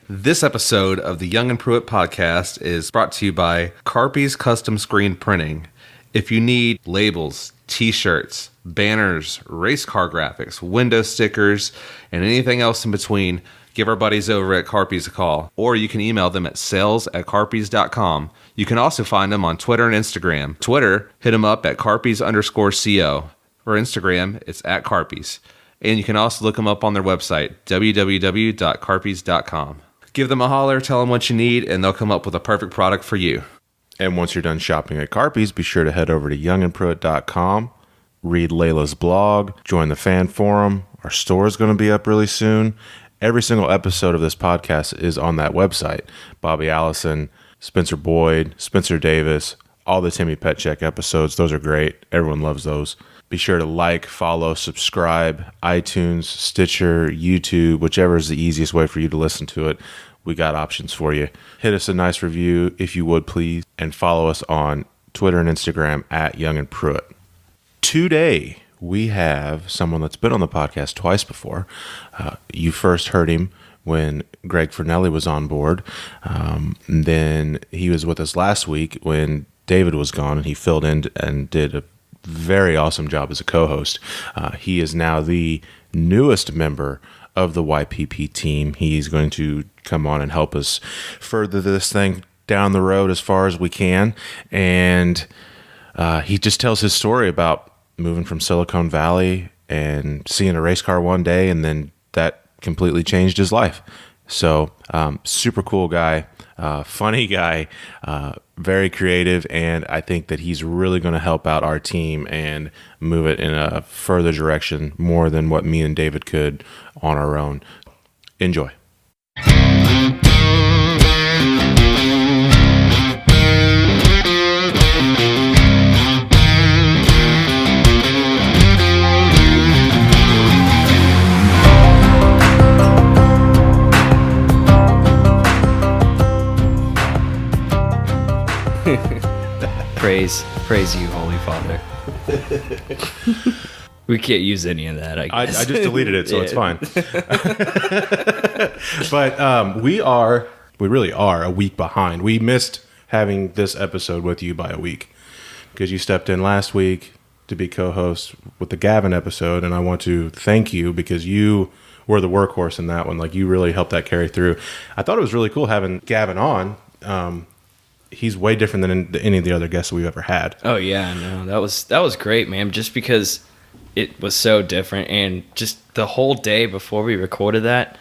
This episode of the Young and Pruitt podcast is brought to you by Carpy's Custom Screen Printing. If you need labels, t-shirts, banners, race car graphics, window stickers, and anything else in between, give our buddies over at Carpy's a call. Or you can email them at sales@carpys.com. You can also find them on Twitter and Instagram. Twitter, hit them up at Carpys_CO. Or Instagram, it's at Carpys. And you can also look them up on their website, www.carpys.com. Give them a holler, tell them what you need, and they'll come up with a perfect product for you. And once you're done shopping at Carpy's, be sure to head over to youngandpruitt.com, read Layla's blog, join the fan forum. Our store is going to be up really soon. Every single episode of this podcast is on that website. Bobby Allison, Spencer Boyd, Spencer Davis, all the Timmy Petcheck episodes. Those are great. Everyone loves those. Be sure to like, follow, subscribe, iTunes, Stitcher, YouTube, whichever is the easiest way for you to listen to it. We got options for you. Hit us a nice review if you would, please. And follow us on Twitter and Instagram at Young and Pruitt. Today, we have someone that's been on the podcast twice before. You first heard him when Greg Fernelli was on board. Then he was with us last week when David was gone, and he filled in and did a very awesome job as a co-host. He is now the newest member of the YPP team. He's going to come on and help us further this thing down the road as far as we can. And he just tells his story about moving from Silicon Valley and seeing a race car one day, and then that completely changed his life. So super cool guy, funny guy, very creative, and I think that he's really going to help out our team and move it in a further direction more than what me and David could on our own. Enjoy. Praise you, Holy Father. We can't use any of that, I guess. I just deleted it, so it's fine. But we really are a week behind. We missed having this episode with you by a week because you stepped in last week to be co-host with the Gavin episode, and I want to thank you because you were the workhorse in that one. Like, you really helped that carry through. I thought it was really cool having Gavin on. He's way different than any of the other guests we've ever had. Oh yeah, no, that was great, man. Just because it was so different, and just the whole day before we recorded that,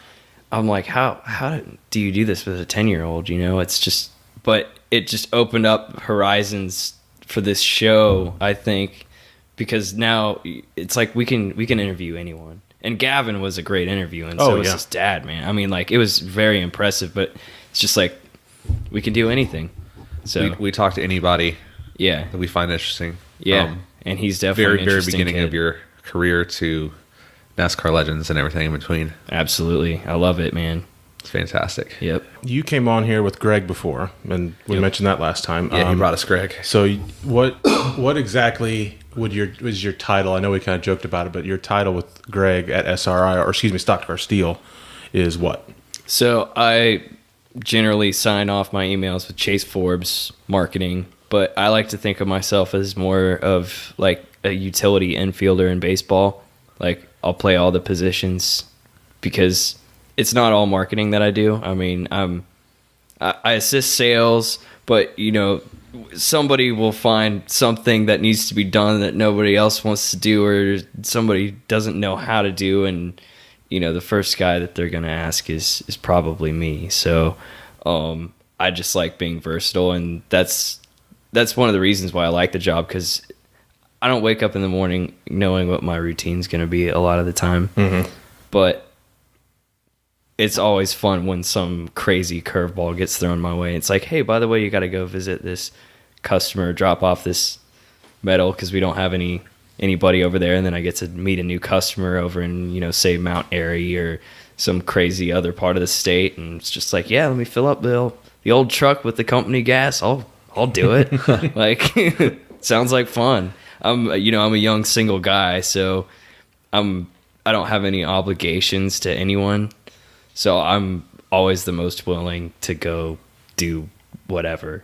I'm like, how do you do this with a 10-year-old? You know, it's just, but it just opened up horizons for this show, I think, because now it's like we can interview anyone. And Gavin was a great interview, and so was his dad, man. I mean, like, it was very impressive, but it's just like we can do anything. So we talk to anybody that we find interesting. Yeah, and he's definitely very beginning of your career to NASCAR legends and everything in between. Absolutely. I love it, man. It's fantastic. Yep. You came on here with Greg before, and we mentioned that last time. Yeah, he brought us Greg. So what exactly was your title? I know we kind of joked about it, but your title with Greg at SRI, or excuse me, Stock Car Steel, is what? So I generally sign off my emails with Chase Forbes marketing, but I like to think of myself as more of like a utility infielder in baseball. Like, I'll play all the positions because it's not all marketing that I do. I mean, I assist sales, but you know, somebody will find something that needs to be done that nobody else wants to do, or somebody doesn't know how to do, and you know, the first guy that they're going to ask is probably me. So I just like being versatile, and that's one of the reasons why I like the job, because I don't wake up in the morning knowing what my routine's going to be a lot of the time. Mm-hmm. But it's always fun when some crazy curveball gets thrown my way. It's like, hey, by the way, you got to go visit this customer, drop off this metal because we don't have anybody over there, and then I get to meet a new customer over in, you know, say Mount Airy or some crazy other part of the state, and it's just like, yeah, let me fill up the old truck with the company gas. I'll do it. Like, sounds like fun. I'm a young single guy, so I don't have any obligations to anyone, so I'm always the most willing to go do whatever.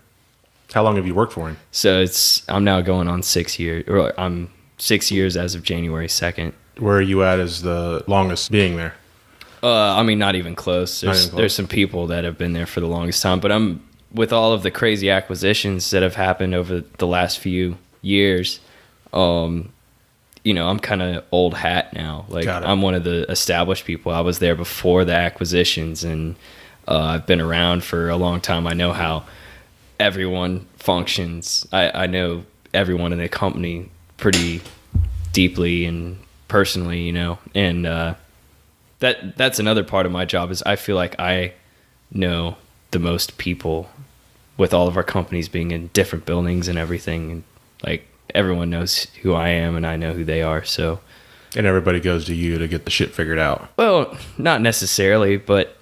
How long have you worked for him? So I'm now going on 6 years, or I'm 6 years as of January 2nd. Where are you at as the longest being there? I mean, not even close. Not even close. There's some people that have been there for the longest time, but I'm with all of the crazy acquisitions that have happened over the last few years. I'm kind of old hat now. Like, I'm one of the established people. I was there before the acquisitions, and I've been around for a long time. I know how everyone functions. I know everyone in the company pretty deeply and personally, and that's another part of my job is I feel like I know the most people with all of our companies being in different buildings and everything, and like everyone knows who I am and I know who they are. So, and everybody goes to you to get the shit figured out. Well, not necessarily, but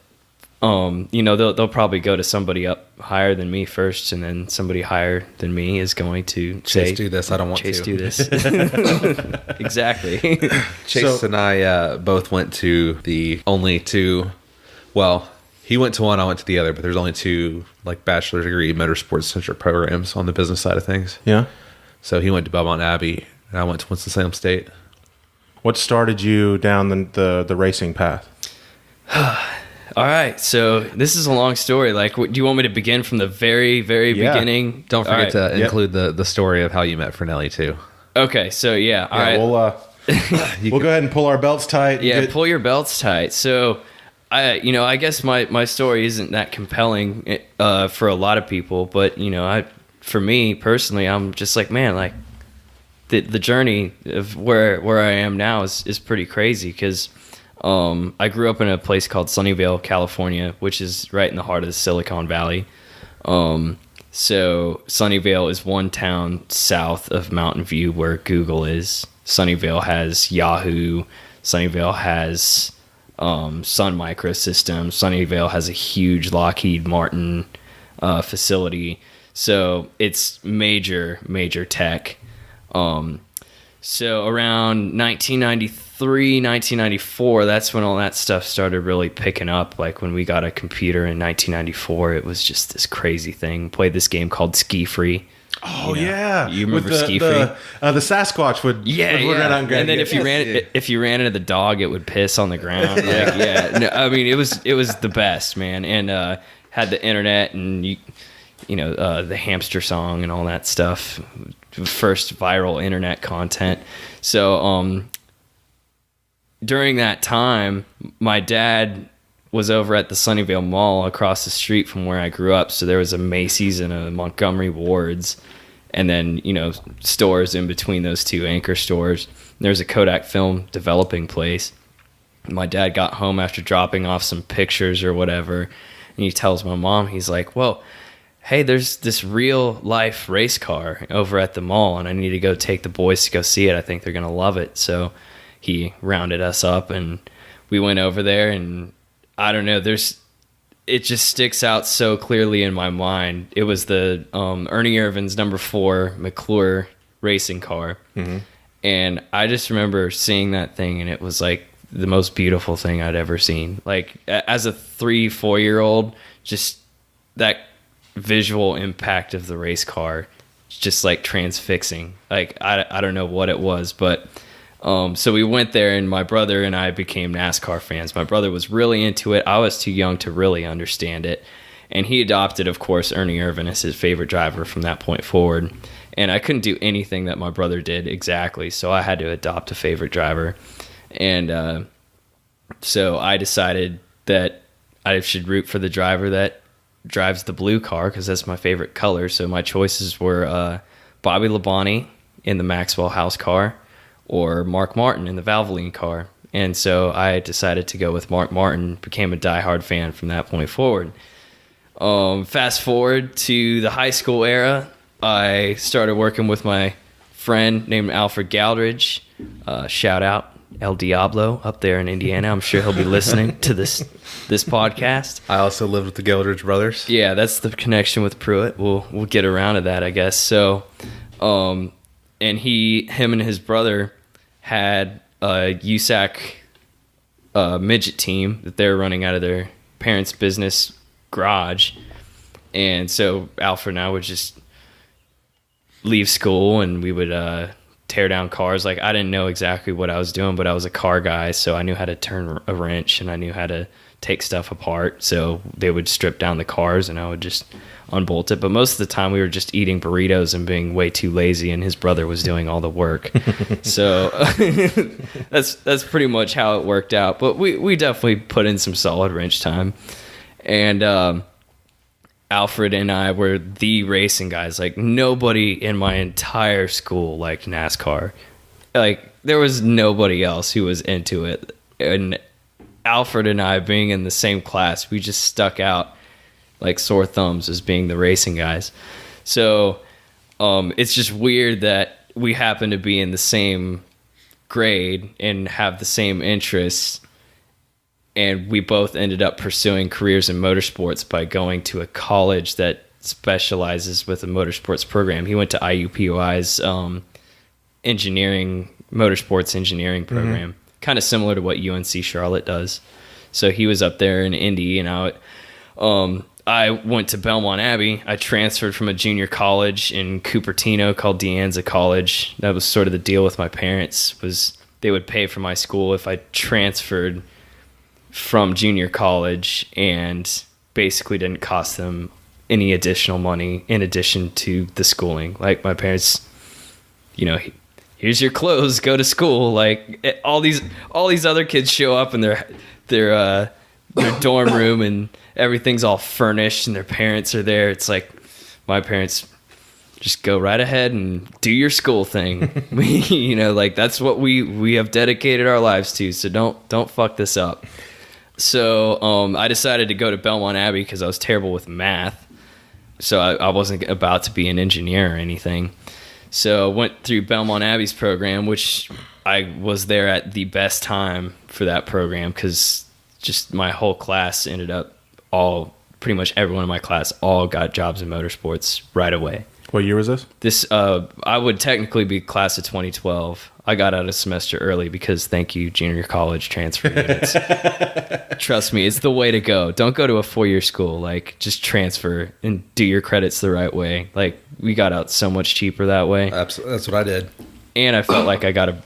they'll probably go to somebody up higher than me first, and then somebody higher than me is going to Chase, do this. I don't want Chase, to. do this. Exactly. Chase and I both went to the only two. Well, he went to one, I went to the other, but there's only two like bachelor's degree motorsports centric programs on the business side of things. Yeah. So he went to Belmont Abbey, and I went to Winston-Salem State. What started you down the racing path? All right, so this is a long story. Like, do you want me to begin from the very, very beginning? Don't forget to include the story of how you met Fernelli too. Okay, so all right. We'll go ahead and pull our belts tight. Yeah, pull your belts tight. So, I guess my story isn't that compelling for a lot of people, but for me personally, I'm just like, man, like the journey of where I am now is pretty crazy because. I grew up in a place called Sunnyvale, California, which is right in the heart of the Silicon Valley. So Sunnyvale is one town south of Mountain View where Google is. Sunnyvale has Yahoo. Sunnyvale has Sun Microsystems. Sunnyvale has a huge Lockheed Martin facility. So it's major tech. So around 1993, 1994, that's when all that stuff started really picking up. Like when we got a computer in 1994, it was just this crazy thing. Played this game called Ski Free. Oh, yeah. You remember Ski Free? The Sasquatch would run out and grab and then you. if you ran into the dog, it would piss on the ground. No, I mean, it was the best, man. And had the internet and the hamster song and all that stuff. First viral internet content. So during that time, my dad was over at the Sunnyvale Mall across the street from where I grew up. So there was a Macy's and a Montgomery Ward's, and then stores in between those two anchor stores. There's a Kodak film developing place. My dad got home after dropping off some pictures or whatever, and he tells my mom, he's like, well, hey, there's this real life race car over at the mall, and I need to go take the boys to go see it. I think they're going to love it. So he rounded us up, and we went over there, and I don't know, it just sticks out so clearly in my mind. It was the Ernie Irvin's number 4 McClure racing car. Mm-hmm. And I just remember seeing that thing, and it was like the most beautiful thing I'd ever seen. Like as a 3-4-year-old, just that visual impact of the race car, just like transfixing. Like I don't know what it was, but so we went there, and my brother and I became NASCAR fans. My brother was really into it. I was too young to really understand it, and he adopted, of course, Ernie Irvin as his favorite driver from that point forward. And I couldn't do anything that my brother did exactly, so I had to adopt a favorite driver. And so I decided that I should root for the driver that drives the blue car, because that's my favorite color. So my choices were Bobby Labonte in the Maxwell House car or Mark Martin in the Valvoline car. And so I decided to go with Mark Martin, became a diehard fan from that point forward. Fast forward to the high school era, I started working with my friend named Alfred Galdridge. Shout out El Diablo up there in Indiana. I'm sure he'll be listening to this podcast. I also lived with the Gildridge brothers. Yeah, that's the connection with Pruitt. We'll get around to that, I guess. So, and him and his brother had a USAC midget team that they were running out of their parents' business garage. And so Alfred and I would just leave school and we would tear down cars. Like, I didn't know exactly what I was doing, but I was a car guy, so I knew how to turn a wrench and I knew how to take stuff apart. So they would strip down the cars and I would just unbolt it. But most of the time we were just eating burritos and being way too lazy, and his brother was doing all the work. So that's pretty much how it worked out. But we definitely put in some solid wrench time. And Alfred and I were the racing guys. Like, nobody in my entire school liked NASCAR. Like, there was nobody else who was into it. And Alfred and I, being in the same class, we just stuck out like sore thumbs as being the racing guys. So it's just weird that we happen to be in the same grade and have the same interests, and we both ended up pursuing careers in motorsports by going to a college that specializes with a motorsports program. He went to IUPUI's motorsports engineering program, kind of similar to what UNC Charlotte does. So he was up there in Indy, and I went to Belmont Abbey. I transferred from a junior college in Cupertino called De Anza College. That was sort of the deal with my parents, was they would pay for my school if I transferred from junior college, and basically didn't cost them any additional money in addition to the schooling. Like, my parents, here's your clothes, go to school. Like, all these other kids show up in their dorm room and everything's all furnished and their parents are there. It's like, my parents just go right ahead and do your school thing. Like, that's what we have dedicated our lives to. So don't fuck this up. So I decided to go to Belmont Abbey because I was terrible with math. So I wasn't about to be an engineer or anything. So I went through Belmont Abbey's program, which I was there at the best time for that program, because just my whole class ended up pretty much everyone in my class all got jobs in motorsports right away. What year was this? This, I would technically be class of 2012. I got out a semester early because, thank you, junior college transfer units. Trust me, it's the way to go. Don't go to a 4-year school. Like, just transfer and do your credits the right way. Like, we got out so much cheaper that way. Absolutely. That's what I did. And I felt like I got a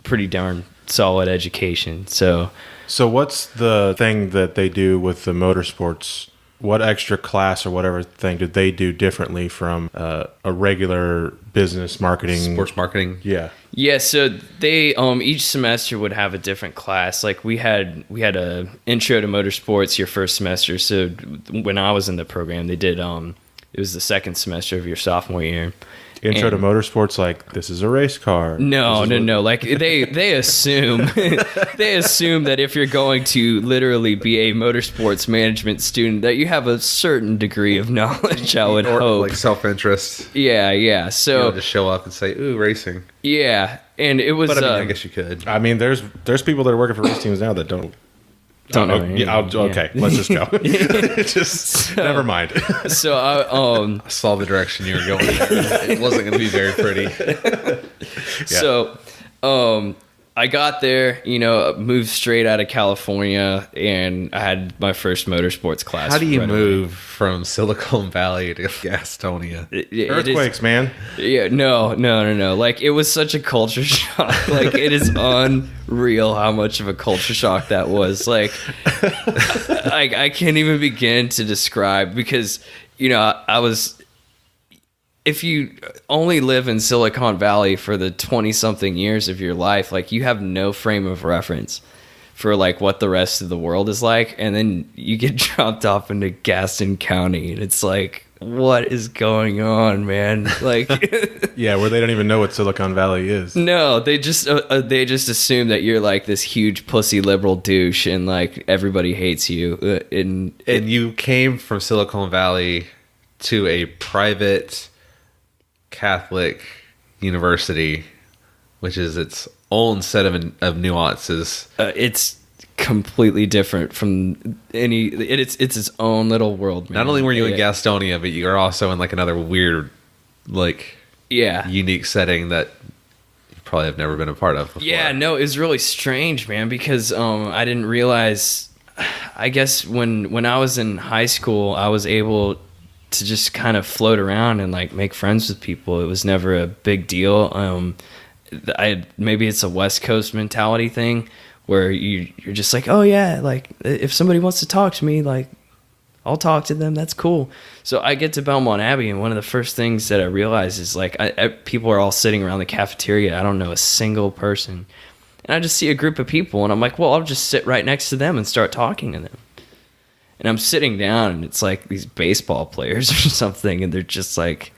pretty darn solid education. So what's the thing that they do with the motorsports? What extra class or whatever thing did they do differently from a regular business marketing? Sports marketing? Yeah. Yeah, so they each semester would have a different class. Like, we had a intro to motorsports your first semester. So when I was in the program, they did it was the second semester of your sophomore year. Intro to motorsports, like, this is a race car. No. Like, they assume they assume that if you're going to literally be a motorsports management student, that you have a certain degree of knowledge. I would hope, like self-interest. Yeah. So just show up and say, "Ooh, racing." Yeah, and it was. But I guess you could. I mean, there's people that are working for race teams now that don't know. Okay, let's just go. Never mind. So I saw the direction you were going there. It wasn't going to be very pretty. So I got there, moved straight out of California, and I had my first motorsports class. How do you move from Silicon Valley to Gastonia? Earthquakes, man. Yeah, no. Like, it was such a culture shock. Like, it is unreal how much of a culture shock that was. Like, I can't even begin to describe, because, I was... If you only live in Silicon Valley for the 20-something years of your life, like, you have no frame of reference for, like, what the rest of the world is like. And then you get dropped off into Gaston County, and it's like, what is going on, man? Like, yeah, where they don't even know what Silicon Valley is. No, they just assume that you're, like, this huge pussy liberal douche, and, like, everybody hates you. And you came from Silicon Valley to a private Catholic university, which is its own set of nuances. It's completely different from it's its own little world, man. Not only were you in Gastonia, but you are also in, like, another weird, like, unique setting that you probably have never been a part of before. Yeah, no, it was really strange, man, because I didn't realize I guess when I was in high school, I was able to just kind of float around and like make friends with people. It was never a big deal. Maybe it's a West Coast mentality thing where you're just like, oh yeah, like if somebody wants to talk to me, like I'll talk to them. That's cool. So I get to Belmont Abbey, and one of the first things that I realize is like people are all sitting around the cafeteria. I don't know a single person. And I just see a group of people, and I'm like, well, I'll just sit right next to them and start talking to them. And I'm sitting down, and it's like these baseball players or something, and they're just like,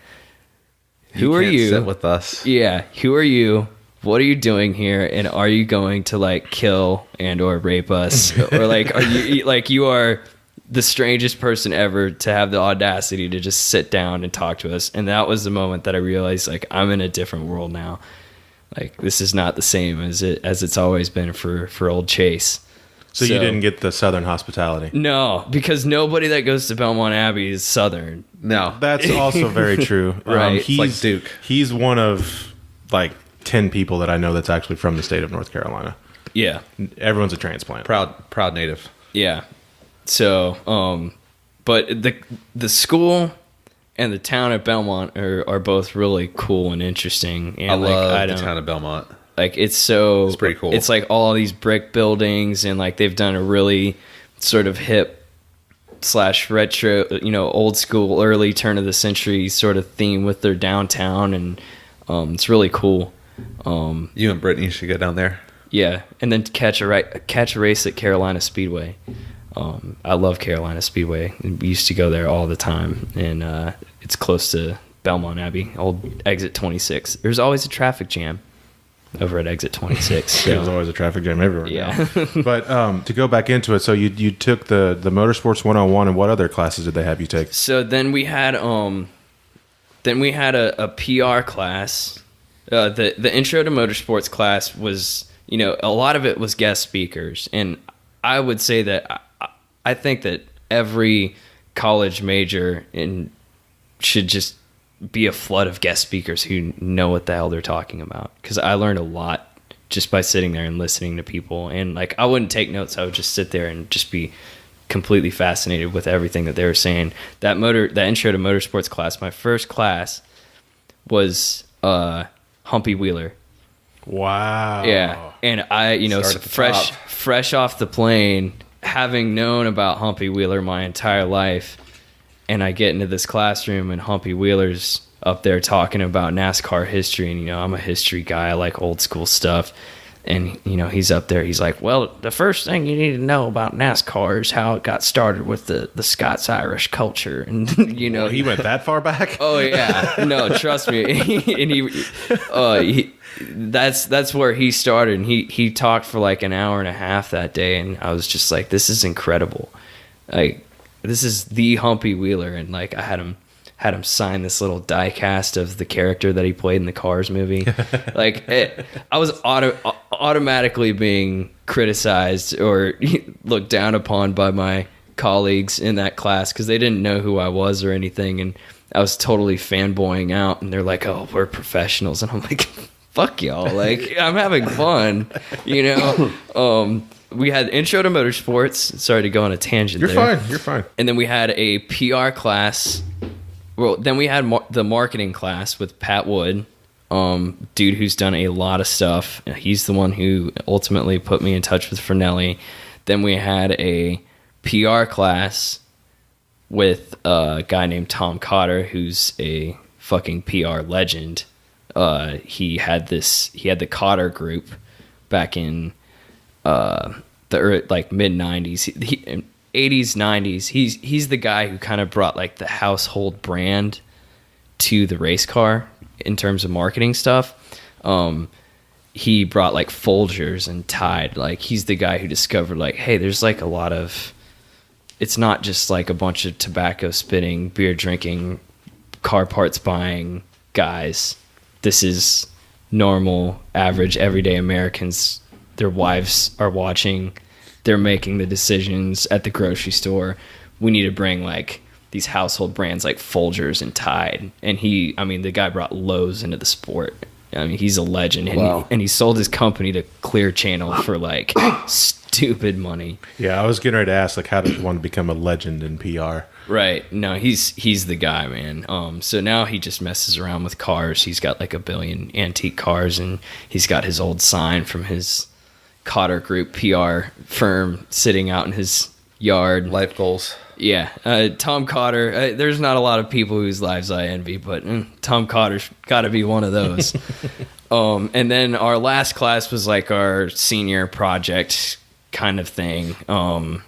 who are you? Sit with us. Yeah, who are you? What are you doing here? And are you going to like kill and or rape us? Or like, are you like you are the strangest person ever to have the audacity to just sit down and talk to us? And that was the moment that I realized like I'm in a different world now. Like this is not the same as it's always been for old Chase. So you didn't get the Southern hospitality? No, because nobody that goes to Belmont Abbey is Southern. No. That's also very true. Right. It's like Duke. He's one of like 10 people that I know that's actually from the state of North Carolina. Yeah. Everyone's a transplant. Proud native. Yeah. So, but the school and the town of Belmont are both really cool and interesting. And I love the town of Belmont. Like it's pretty cool. It's like all these brick buildings, and like they've done a really sort of hip / retro, old school, early turn of the century sort of theme with their downtown, and it's really cool. You and Brittany should go down there. Yeah, and then catch a race at Carolina Speedway. I love Carolina Speedway. We used to go there all the time, and it's close to Belmont Abbey, old exit 26. There's always a traffic jam over at exit 26. So. There's always a traffic jam everywhere. Yeah. But to go back into it, so you took the Motorsports 101, and what other classes did they have you take? So then we had a PR class. The Intro to Motorsports class was, a lot of it was guest speakers, and I would say that I think that every college major should just be a flood of guest speakers who know what the hell they're talking about. Because I learned a lot just by sitting there and listening to people. And like I wouldn't take notes. I would just sit there and just be completely fascinated with everything that they were saying. That Intro to Motorsports class, my first class was Humpy Wheeler. Wow. Yeah. And I, fresh off the plane, having known about Humpy Wheeler my entire life, and I get into this classroom and Humpy Wheeler's up there talking about NASCAR history, and I'm a history guy, I like old school stuff, and he's up there, he's like, well, the first thing you need to know about NASCAR is how it got started with the Scots-Irish culture, and he went that far back? Oh yeah, no, trust me. And that's where he started, and he talked for like an hour and a half that day, and I was just like, this is incredible. Like, this is the Humpy Wheeler, and like I had him sign this little die cast of the character that he played in the Cars movie. Like I was automatically being criticized or looked down upon by my colleagues in that class because they didn't know who I was or anything, and I was totally fanboying out, and they're like, oh, we're professionals, and I'm like, fuck y'all, like I'm having fun. We had Intro to Motorsports. Sorry to go on a tangent. You're fine. And then we had a PR class. Well, then we had the marketing class with Pat Wood, dude who's done a lot of stuff. He's the one who ultimately put me in touch with Fernelli. Then we had a PR class with a guy named Tom Cotter, who's a fucking PR legend. He had the Cotter Group back in the mid 90s, 80s, 90s. He's the guy who kind of brought like the household brand to the race car in terms of marketing stuff. He brought like Folgers and Tide. Like he's the guy who discovered like, hey, there's like a lot of, it's not just like a bunch of tobacco spitting, beer drinking, car parts buying guys. This is normal, average, everyday Americans. Their wives are watching. They're making the decisions at the grocery store. We need to bring like these household brands like Folgers and Tide. And the guy brought Lowe's into the sport. I mean, he's a legend, and, Wow. he sold his company to Clear Channel for like stupid money. Yeah, I was getting ready to ask, like, how does one become a legend in PR? Right. No, he's the guy, man. So now he just messes around with cars. He's got like 1 billion antique cars, and he's got his old sign from his Cotter Group PR firm sitting out in his yard. Life goals. Yeah, Tom Cotter. There's not a lot of people whose lives I envy, but Tom Cotter's got to be one of those. And then our last class was like our senior project kind of thing. And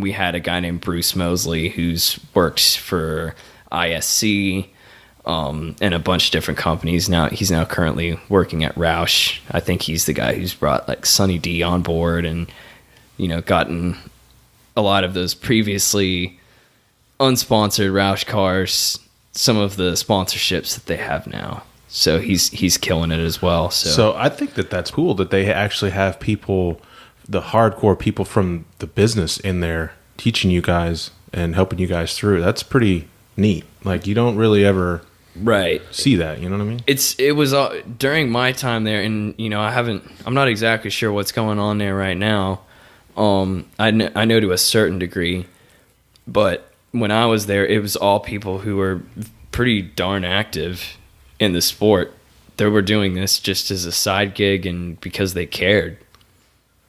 we had a guy named Bruce Mosley who's worked for ISC and a bunch of different companies. Now he's currently working at Roush. I think he's the guy who's brought like Sonny D on board and gotten a lot of those previously unsponsored Roush cars, some of the sponsorships that they have now. So he's killing it as well. So I think that's cool that they actually have people, the hardcore people from the business in there teaching you guys and helping you guys through. That's pretty neat. Like, you don't really ever see that, you know what I mean? It was during my time there, and I'm not exactly sure what's going on there right now. I know to a certain degree, but when I was there, it was all people who were pretty darn active in the sport. They were doing this just as a side gig and because they cared.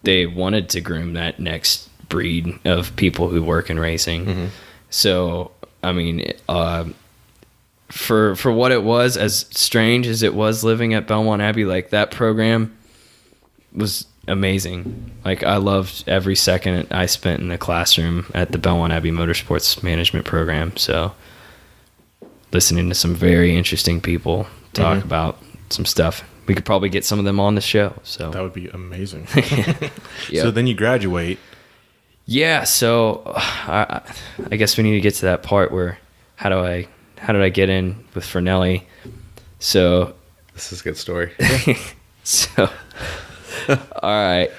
They wanted to groom that next breed of people who work in racing. Mm-hmm. So, I mean, for what it was, as strange as it was living at Belmont Abbey, like, that program was amazing. Like, I loved every second I spent in the classroom at the Belmont Abbey Motorsports Management program. So, listening to some very interesting people talk about some stuff. We could probably get some of them on the show. So that would be amazing. Yep. So then you graduate. Yeah. So I guess we need to get to that part where how did I get in with Fernelli? So this is a good story. So all right,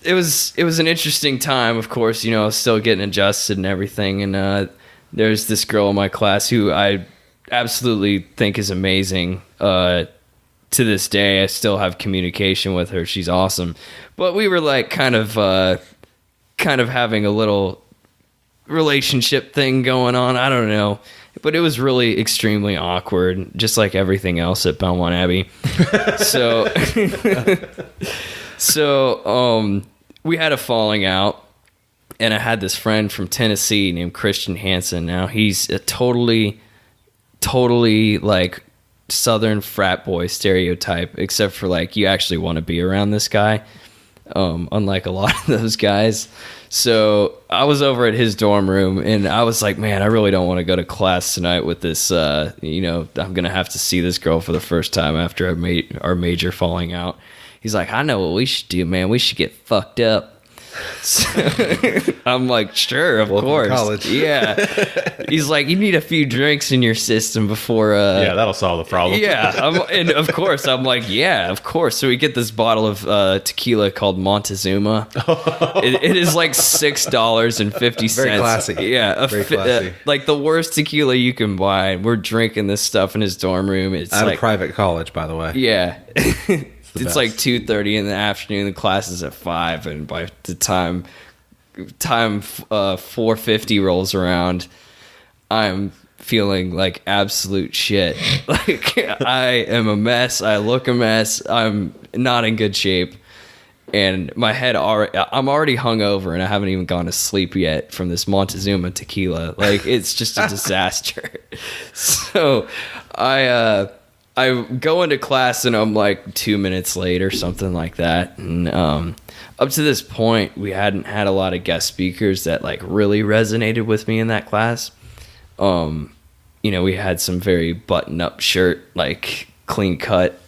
it was an interesting time. Of course, I was still getting adjusted and everything. And there's this girl in my class who I absolutely think is amazing. To this day, I still have communication with her. She's awesome. But we were like kind of having a little relationship thing going on. I don't know. But it was really extremely awkward, just like everything else at Belmont Abbey. So we had a falling out. And I had this friend from Tennessee named Christian Hansen. Now, he's a totally like Southern frat boy stereotype, except for like you actually want to be around this guy, unlike a lot of those guys. So I was over at his dorm room, and I was like, man, I really don't want to go to class tonight with this. I'm gonna have to see this girl for the first time after our major falling out. He's like, I know what we should do, man. We should get fucked up. So, I'm like, sure, of course. College. Yeah. He's like, you need a few drinks in your system before. Yeah, that'll solve the problem. Yeah. And of course, I'm like, yeah, of course. So we get this bottle of tequila called Montezuma. It is like $6.50. Very classy. Yeah. Very classy. Like the worst tequila you can buy. We're drinking this stuff in his dorm room. It's at like a private college, by the way. Yeah. It's like best. 2:30 in the afternoon. The class is at 5, and by the time 4:50 rolls around, I'm feeling like absolute shit. Like, I am a mess. I look a mess. I'm not in good shape, and my head I'm already hungover, and I haven't even gone to sleep yet from this Montezuma tequila. Like, it's just a disaster. So I go into class, and I'm like 2 minutes late or something like that. And up to this point, we hadn't had a lot of guest speakers that like really resonated with me in that class. We had some very button-up shirt, like clean cut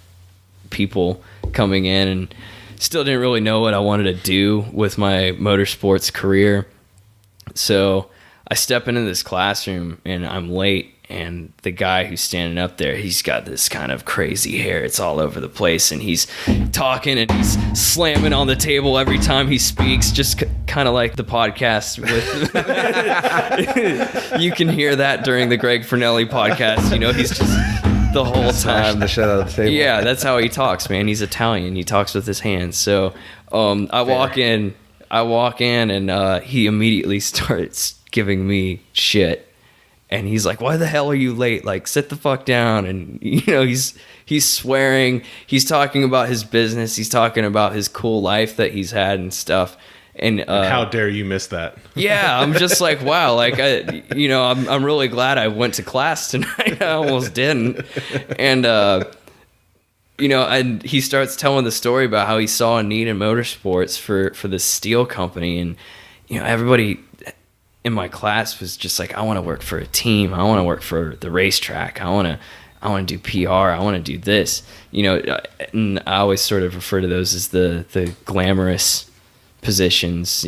people coming in, and still didn't really know what I wanted to do with my motorsports career. So I step into this classroom, and I'm late. And the guy who's standing up there, he's got this kind of crazy hair. It's all over the place. And he's talking, and he's slamming on the table every time he speaks, just kind of like the podcast. You can hear that during the Greg Fernelli podcast. He's just the whole time. The shit out of the table. Yeah, that's how he talks, man. He's Italian. He talks with his hands. So I walk in, and he immediately starts giving me shit. And he's like, "Why the hell are you late? Like, sit the fuck down." And he's swearing. He's talking about his business. He's talking about his cool life that he's had and stuff. And how dare you miss that? Yeah, I'm just like, wow. Like, I'm really glad I went to class tonight. I almost didn't. And and he starts telling the story about how he saw a need in motorsports for this steel company, and everybody in my class was just like, I want to work for a team. I want to work for the racetrack. I want to do PR. I want to do this. And I always sort of refer to those as the glamorous positions.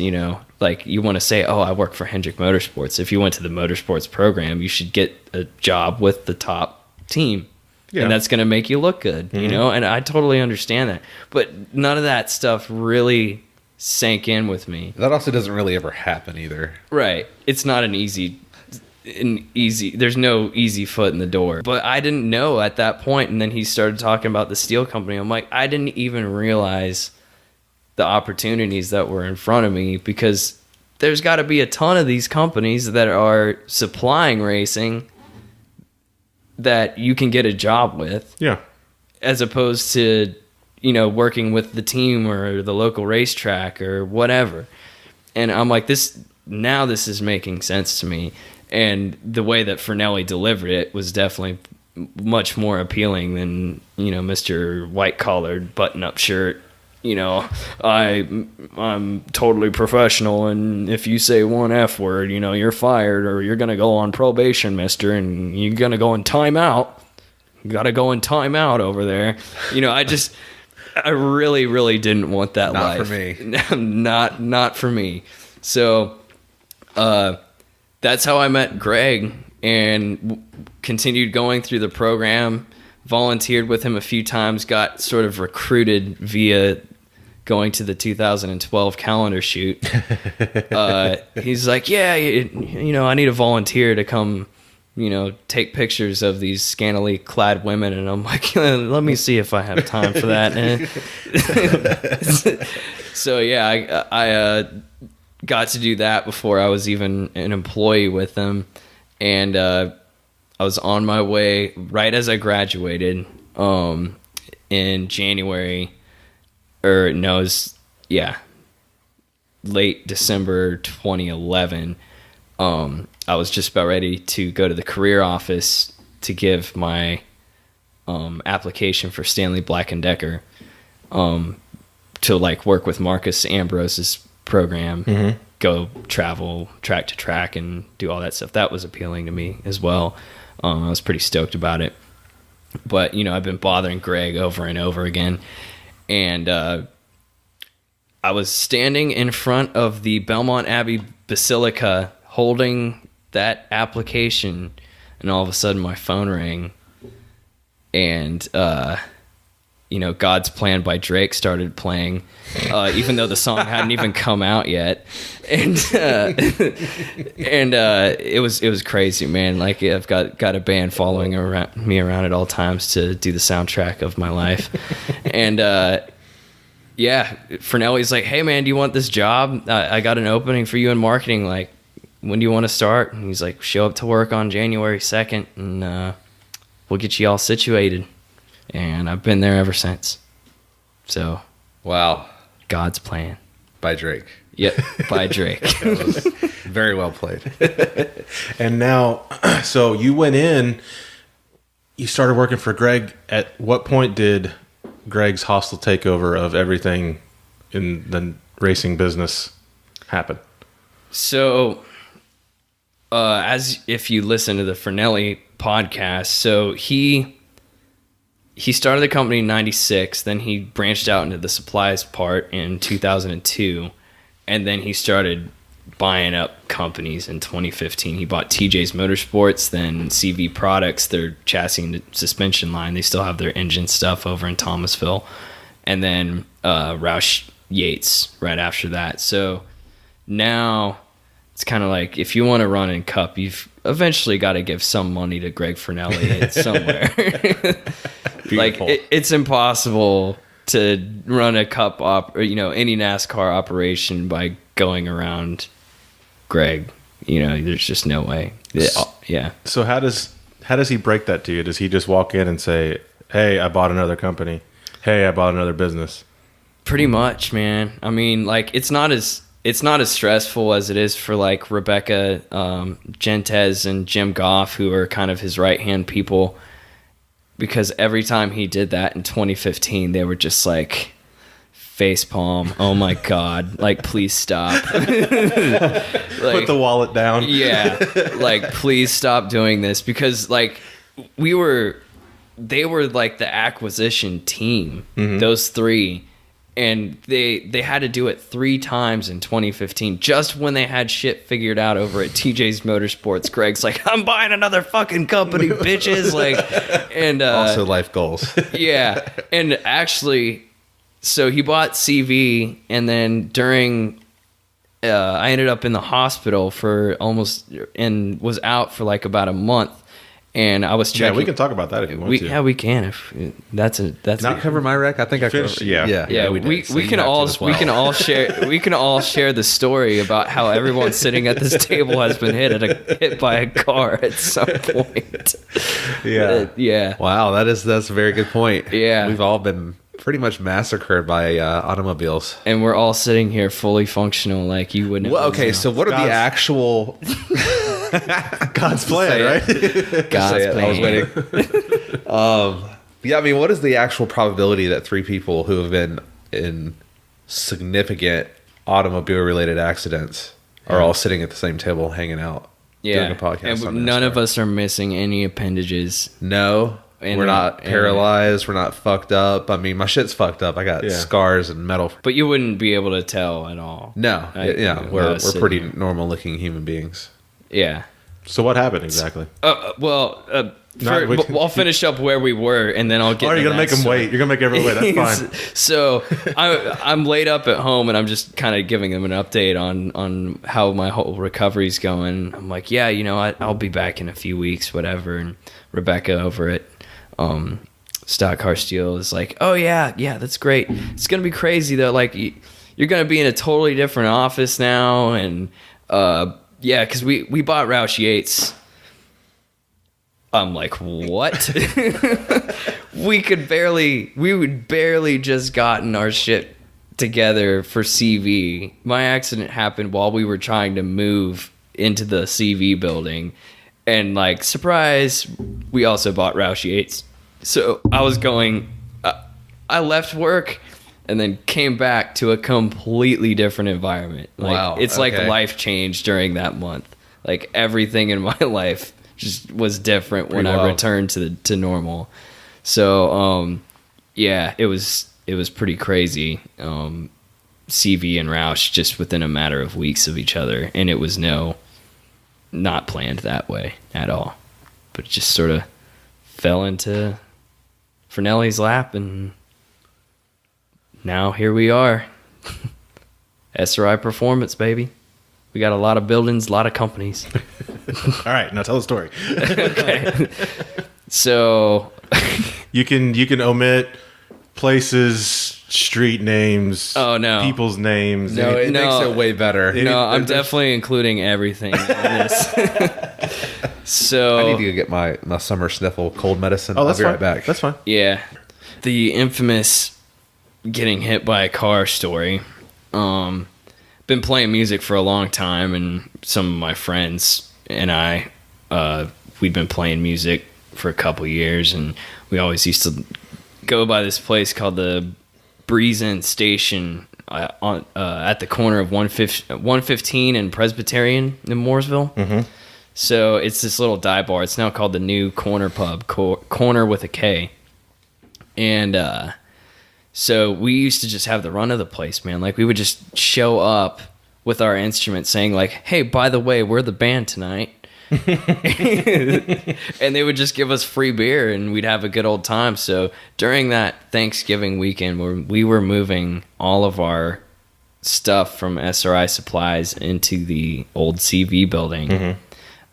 Like you want to say, oh, I work for Hendrick Motorsports. If you went to the motorsports program, you should get a job with the top team. Yeah. And that's going to make you look good, and I totally understand that. But none of that stuff really sank in with me. That also doesn't really ever happen either. Right. It's not an easy, there's no easy foot in the door. But I didn't know at that point, and then he started talking about the steel company. I'm like, I didn't even realize the opportunities that were in front of me, because there's got to be a ton of these companies that are supplying racing that you can get a job with. Yeah. As opposed to working with the team or the local racetrack or whatever. And I'm like, this is making sense to me. And the way that Fernelli delivered it was definitely much more appealing than, Mr. White Collared button up shirt. I'm totally professional, and if you say one F word, you're fired, or you're going to go on probation, mister, and you're going to go in timeout. You got to go in timeout over there. I really, really didn't want that life. Not for me. Not for me. So that's how I met Greg and continued going through the program, volunteered with him a few times, got sort of recruited via going to the 2012 calendar shoot. He's like, yeah, I need a volunteer to come take pictures of these scantily clad women. And I'm like, let me see if I have time for that. So yeah, I got to do that before I was even an employee with them. And I was on my way right as I graduated in January, late December 2011. I was just about ready to go to the career office to give my application for Stanley Black & Decker to work with Marcus Ambrose's program, go travel track to track and do all that stuff. That was appealing to me as well. I was pretty stoked about it. But, I've been bothering Greg over and over again. And I was standing in front of the Belmont Abbey Basilica holding that application, and all of a sudden my phone rang, and God's Plan by Drake started playing, even though the song hadn't even come out yet. And it was crazy, man. Like, I've got a band following me around at all times to do the soundtrack of my life. And Fernelli's like, hey man, do you want this job? I got an opening for you in marketing. Like, when do you want to start? And he's like, show up to work on January 2nd, and we'll get you all situated. And I've been there ever since. So, wow. God's Plan. By Drake. Yep, by Drake. That was very well played. And now, so you went in, you started working for Greg. At what point did Greg's hostile takeover of everything in the racing business happen? So, as if you listen to the Fernelli podcast, so he started the company in 96, then he branched out into the supplies part in 2002, and then he started buying up companies in 2015. He bought TJ's Motorsports, then CV Products, their chassis and suspension line. They still have their engine stuff over in Thomasville. And then Roush Yates right after that. So now it's kind of like if you want to run in Cup, you've eventually got to give some money to Greg Fernelli somewhere. Like it's impossible to run a Cup or any NASCAR operation by going around Greg. There's just no way. Yeah. So how does he break that to you? Does he just walk in and say, "Hey, I bought another company. Hey, I bought another business"? Pretty much, man. I mean, like it's not as stressful as it is for like Rebecca Gentes and Jim Goff, who are kind of his right-hand people, because every time he did that in 2015, they were just like facepalm. Oh my God. Like, please stop. Put the wallet down. Yeah. Like, please stop doing this, because like they were like the acquisition team, those three. And they had to do it 3 times in 2015, just when they had shit figured out over at TJ's Motorsports. Greg's like, I'm buying another fucking company, bitches. Like, and also life goals. Yeah, and actually, so he bought CV, and then during, I ended up in the hospital and was out for like about a month. And I was checking. Yeah, we can talk about that if you want to. Yeah, we can. If that's not cover my wreck. I think I finished. Yeah. We can all share the story about how everyone sitting at this table has been hit by a car at some point. Yeah. Wow, that's a very good point. Yeah, we've all been pretty much massacred by automobiles, and we're all sitting here fully functional, like you wouldn't. Well, okay, so what are the actual? God's plan, right? God's plan. I was waiting. Yeah, I mean, what is the actual probability that 3 people who have been in significant automobile-related accidents are all sitting at the same table hanging out doing a podcast? And none of us are missing any appendages. No. We're not paralyzed. We're not fucked up. I mean, my shit's fucked up. I got scars and metal. But you wouldn't be able to tell at all. No. We're pretty normal-looking human beings. Yeah. So what happened exactly? I'll finish up where we were, and then I'll get. Oh, you're gonna make them wait. You're gonna make everyone wait. That's fine. So I'm laid up at home, and I'm just kind of giving them an update on how my whole recovery's going. I'm like, yeah, I'll be back in a few weeks, whatever. And Rebecca over at Stock Car Steel is like, oh yeah, that's great. It's gonna be crazy though. Like you're gonna be in a totally different office now, and yeah, because we bought Roush Yates. I'm like, what? we would barely just gotten our shit together for CV. My accident happened while we were trying to move into the CV building. And like, surprise, we also bought Roush Yates. So I was I left work and then came back to a completely different environment. Like, wow. It's like life changed during that month. Like everything in my life just was different when I returned to normal. So, yeah, it was pretty crazy. CV and Roush just within a matter of weeks of each other. And it was not planned that way at all. But it just sort of fell into Fernelli's lap, and now here we are. SRI Performance, baby. We got a lot of buildings, a lot of companies. All right, now tell the story. Okay. So you can omit places, street names, people's names. No, it makes it way better. I'm definitely including everything in this. So I need to go get my summer sniffle cold medicine. Oh, that's I'll be fine. right back. That's fine. Yeah. The infamous getting hit by a car story. Been playing music for a long time, and some of my friends and I, we'd been playing music for a couple years, and we always used to go by this place called the Breeze Inn Station at the corner of 115 and Presbyterian in Mooresville. Mm-hmm. So it's this little dive bar. It's now called the New Corner Pub, corner with a K. And so we used to just have the run of the place, man. Like, we would just show up with our instruments saying, like, hey, by the way, we're the band tonight. And they would just give us free beer, and we'd have a good old time. So during that Thanksgiving weekend where we were moving all of our stuff from SRI Supplies into the old CV building,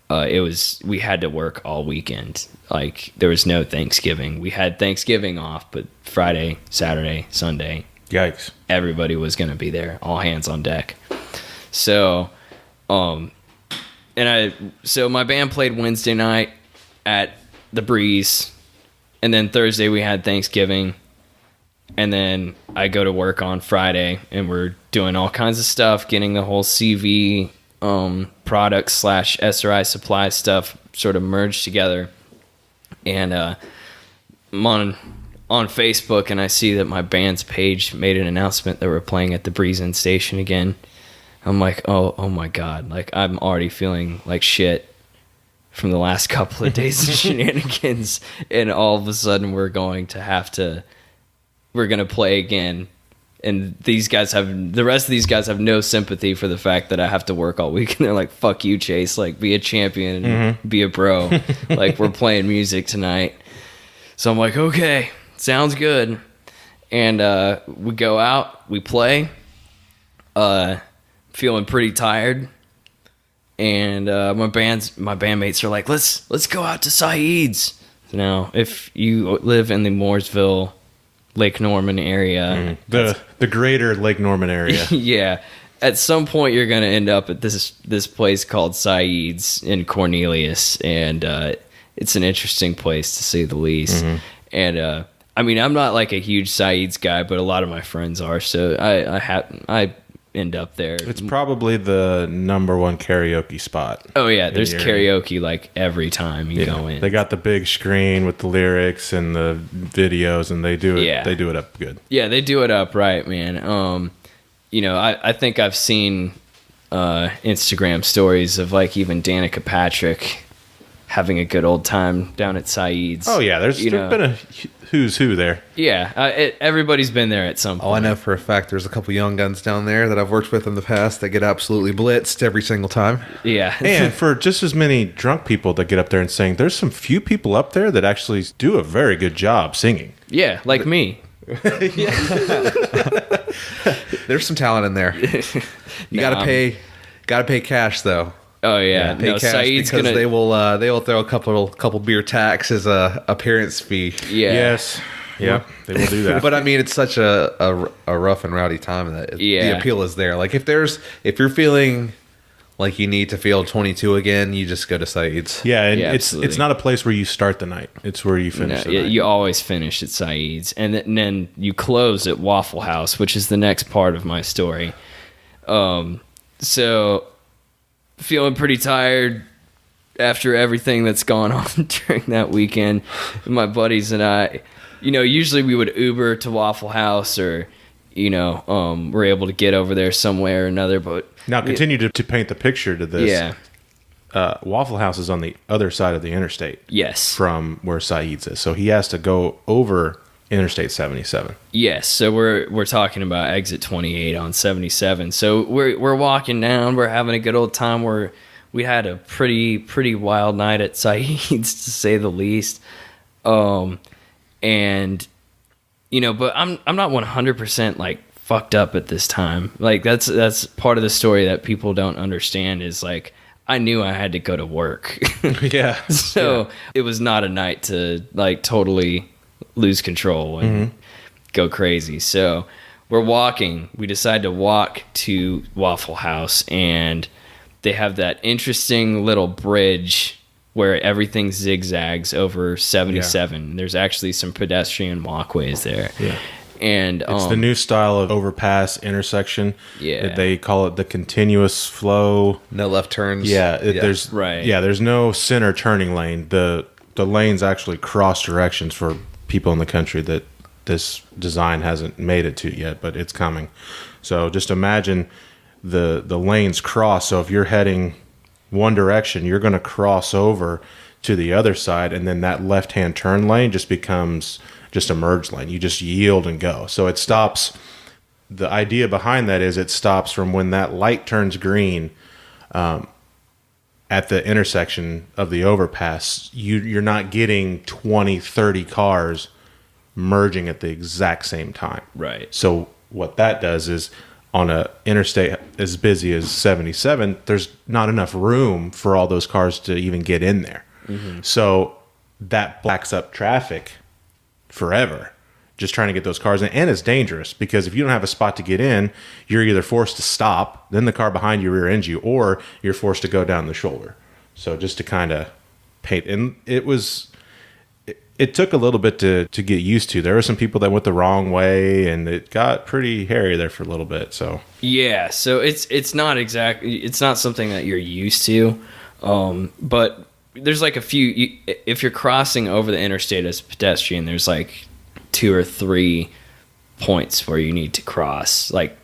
we had to work all weekend. Like, there was no Thanksgiving. We had Thanksgiving off, but Friday, Saturday, Sunday, Yikes. everybody was going to be there, all hands on deck. So, so my band played Wednesday night at the Breeze, and then Thursday we had Thanksgiving, and then I go to work on Friday, and we're doing all kinds of stuff, getting the whole CV product / SRI Supply stuff sort of merged together. And I'm on Facebook, and I see that my band's page made an announcement that we're playing at the Breeze Inn Station again. I'm like, oh my God. Like, I'm already feeling like shit from the last couple of days of shenanigans. And all of a sudden we're going to play again. And the rest of these guys have no sympathy for the fact that I have to work all week. And they're like, fuck you, Chase. Like, be a champion and be a bro. Like, we're playing music tonight. So I'm like, okay, sounds good. And we go out, we play, feeling pretty tired. And my bandmates are like, let's go out to Saeed's. Now, if you live in the Mooresville, Lake Norman area, the greater Lake Norman area. Yeah, at some point you're gonna end up at this place called Saeed's in Cornelius, and it's an interesting place to say the least. And I mean, I'm not like a huge Saeed's guy, but a lot of my friends are, so I end up there. It's probably the number one karaoke spot. Oh yeah, there's karaoke like every time you go in. They got the big screen with the lyrics and the videos, and they do it. Yeah. They do it up good. Yeah, they do it up right, man. You know, I think I've seen Instagram stories of like even Danica Patrick having a good old time down at Saeed's. Oh yeah, there's been a who's who there. Yeah, everybody's been there at some point. Oh, I know for a fact there's a couple young guns down there that I've worked with in the past that get absolutely blitzed every single time. Yeah. And for just as many drunk people that get up there and sing, there's some few people up there that actually do a very good job singing. Yeah, like me. There's some talent in there. You gotta pay cash though. Oh yeah, pay cash Saeed's because they will throw a couple beer tax as a appearance fee. Yeah. Yes. Yeah, they will do that. But I mean, it's such a rough and rowdy time that the appeal is there. Like if you're feeling like you need to feel 22 again, you just go to Saeed's. Yeah, and it's not a place where you start the night. It's where you finish the night. You always finish at Saeed's, and then you close at Waffle House, which is the next part of my story. So feeling pretty tired after everything that's gone on during that weekend. My buddies and I, usually we would Uber to Waffle House, or we're able to get over there some way or another. But now continue to paint the picture to this. Yeah. Waffle House is on the other side of the interstate. Yes. From where Saeed's is. So he has to go over Interstate 77. Yes. So we're talking about exit 28 on 77. So we're walking down, we're having a good old time. We had a pretty wild night at Saeed's, to say the least. And but I'm not 100% like fucked up at this time. Like that's part of the story that people don't understand, is like I knew I had to go to work. Yeah. So it was not a night to like totally lose control and go crazy. So we decide to walk to Waffle House, and they have that interesting little bridge where everything zigzags over 77. Yeah. There's actually some pedestrian walkways there. Yeah. And it's the new style of overpass intersection. Yeah. They call it the continuous flow. No left turns. Yeah. There's no center turning lane. The lanes actually cross directions for people in the country that this design hasn't made it to yet, but it's coming. So just imagine the lanes cross. So if you're heading one direction, you're going to cross over to the other side, and then that left-hand turn lane just becomes just a merge lane. You just yield and go. So it stops. The idea behind that is it stops from when that light turns green at the intersection of the overpass. You're not getting 20, 30 cars merging at the exact same time. Right. So what that does is on a interstate as busy as 77, there's not enough room for all those cars to even get in there. So that backs up traffic forever, just trying to get those cars in. And it's dangerous because if you don't have a spot to get in, you're either forced to stop, then the car behind you rear ends you, or you're forced to go down the shoulder. So just to kind of paint, and it took a little bit to get used to. There were some people that went the wrong way, and it got pretty hairy there for a little bit. So yeah, so it's not something that you're used to, but there's like a few. If you're crossing over the interstate as a pedestrian, there's like 2 or 3 points where you need to cross, like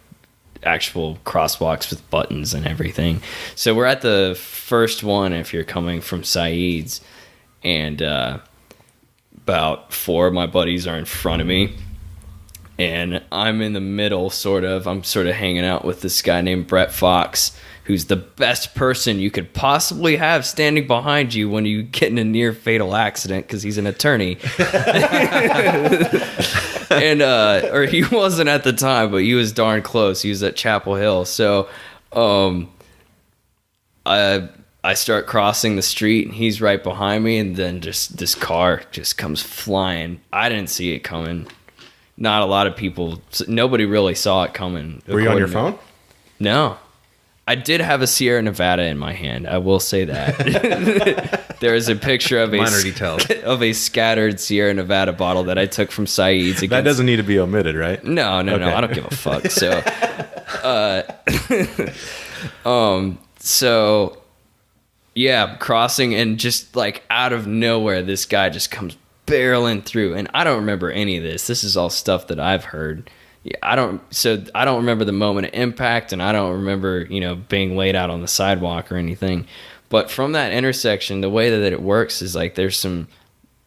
actual crosswalks with buttons and everything. So we're at the first one if you're coming from Saeed's, and about 4 of my buddies are in front of me, and I'm in the middle, sort of. I'm sort of hanging out with this guy named Brett Fox, who's the best person you could possibly have standing behind you when you get in a near fatal accident, because he's an attorney. And or he wasn't at the time, but he was darn close. He was at Chapel Hill. So I start crossing the street, and he's right behind me, and then just this car just comes flying. I didn't see it coming. Not a lot of people, nobody really saw it coming. were you on your phone? No. I did have a Sierra Nevada in my hand. I will say that. There is a picture of Minor details. of a scattered Sierra Nevada bottle that I took from Saeed's. That doesn't need to be omitted, right? No. Okay. I don't give a fuck. So, yeah, crossing, and just like out of nowhere, this guy just comes barreling through, and I don't remember any of this. This is all stuff that I've heard. Yeah, I don't remember the moment of impact, and I don't remember, being laid out on the sidewalk or anything. But from that intersection, the way that it works is like there's some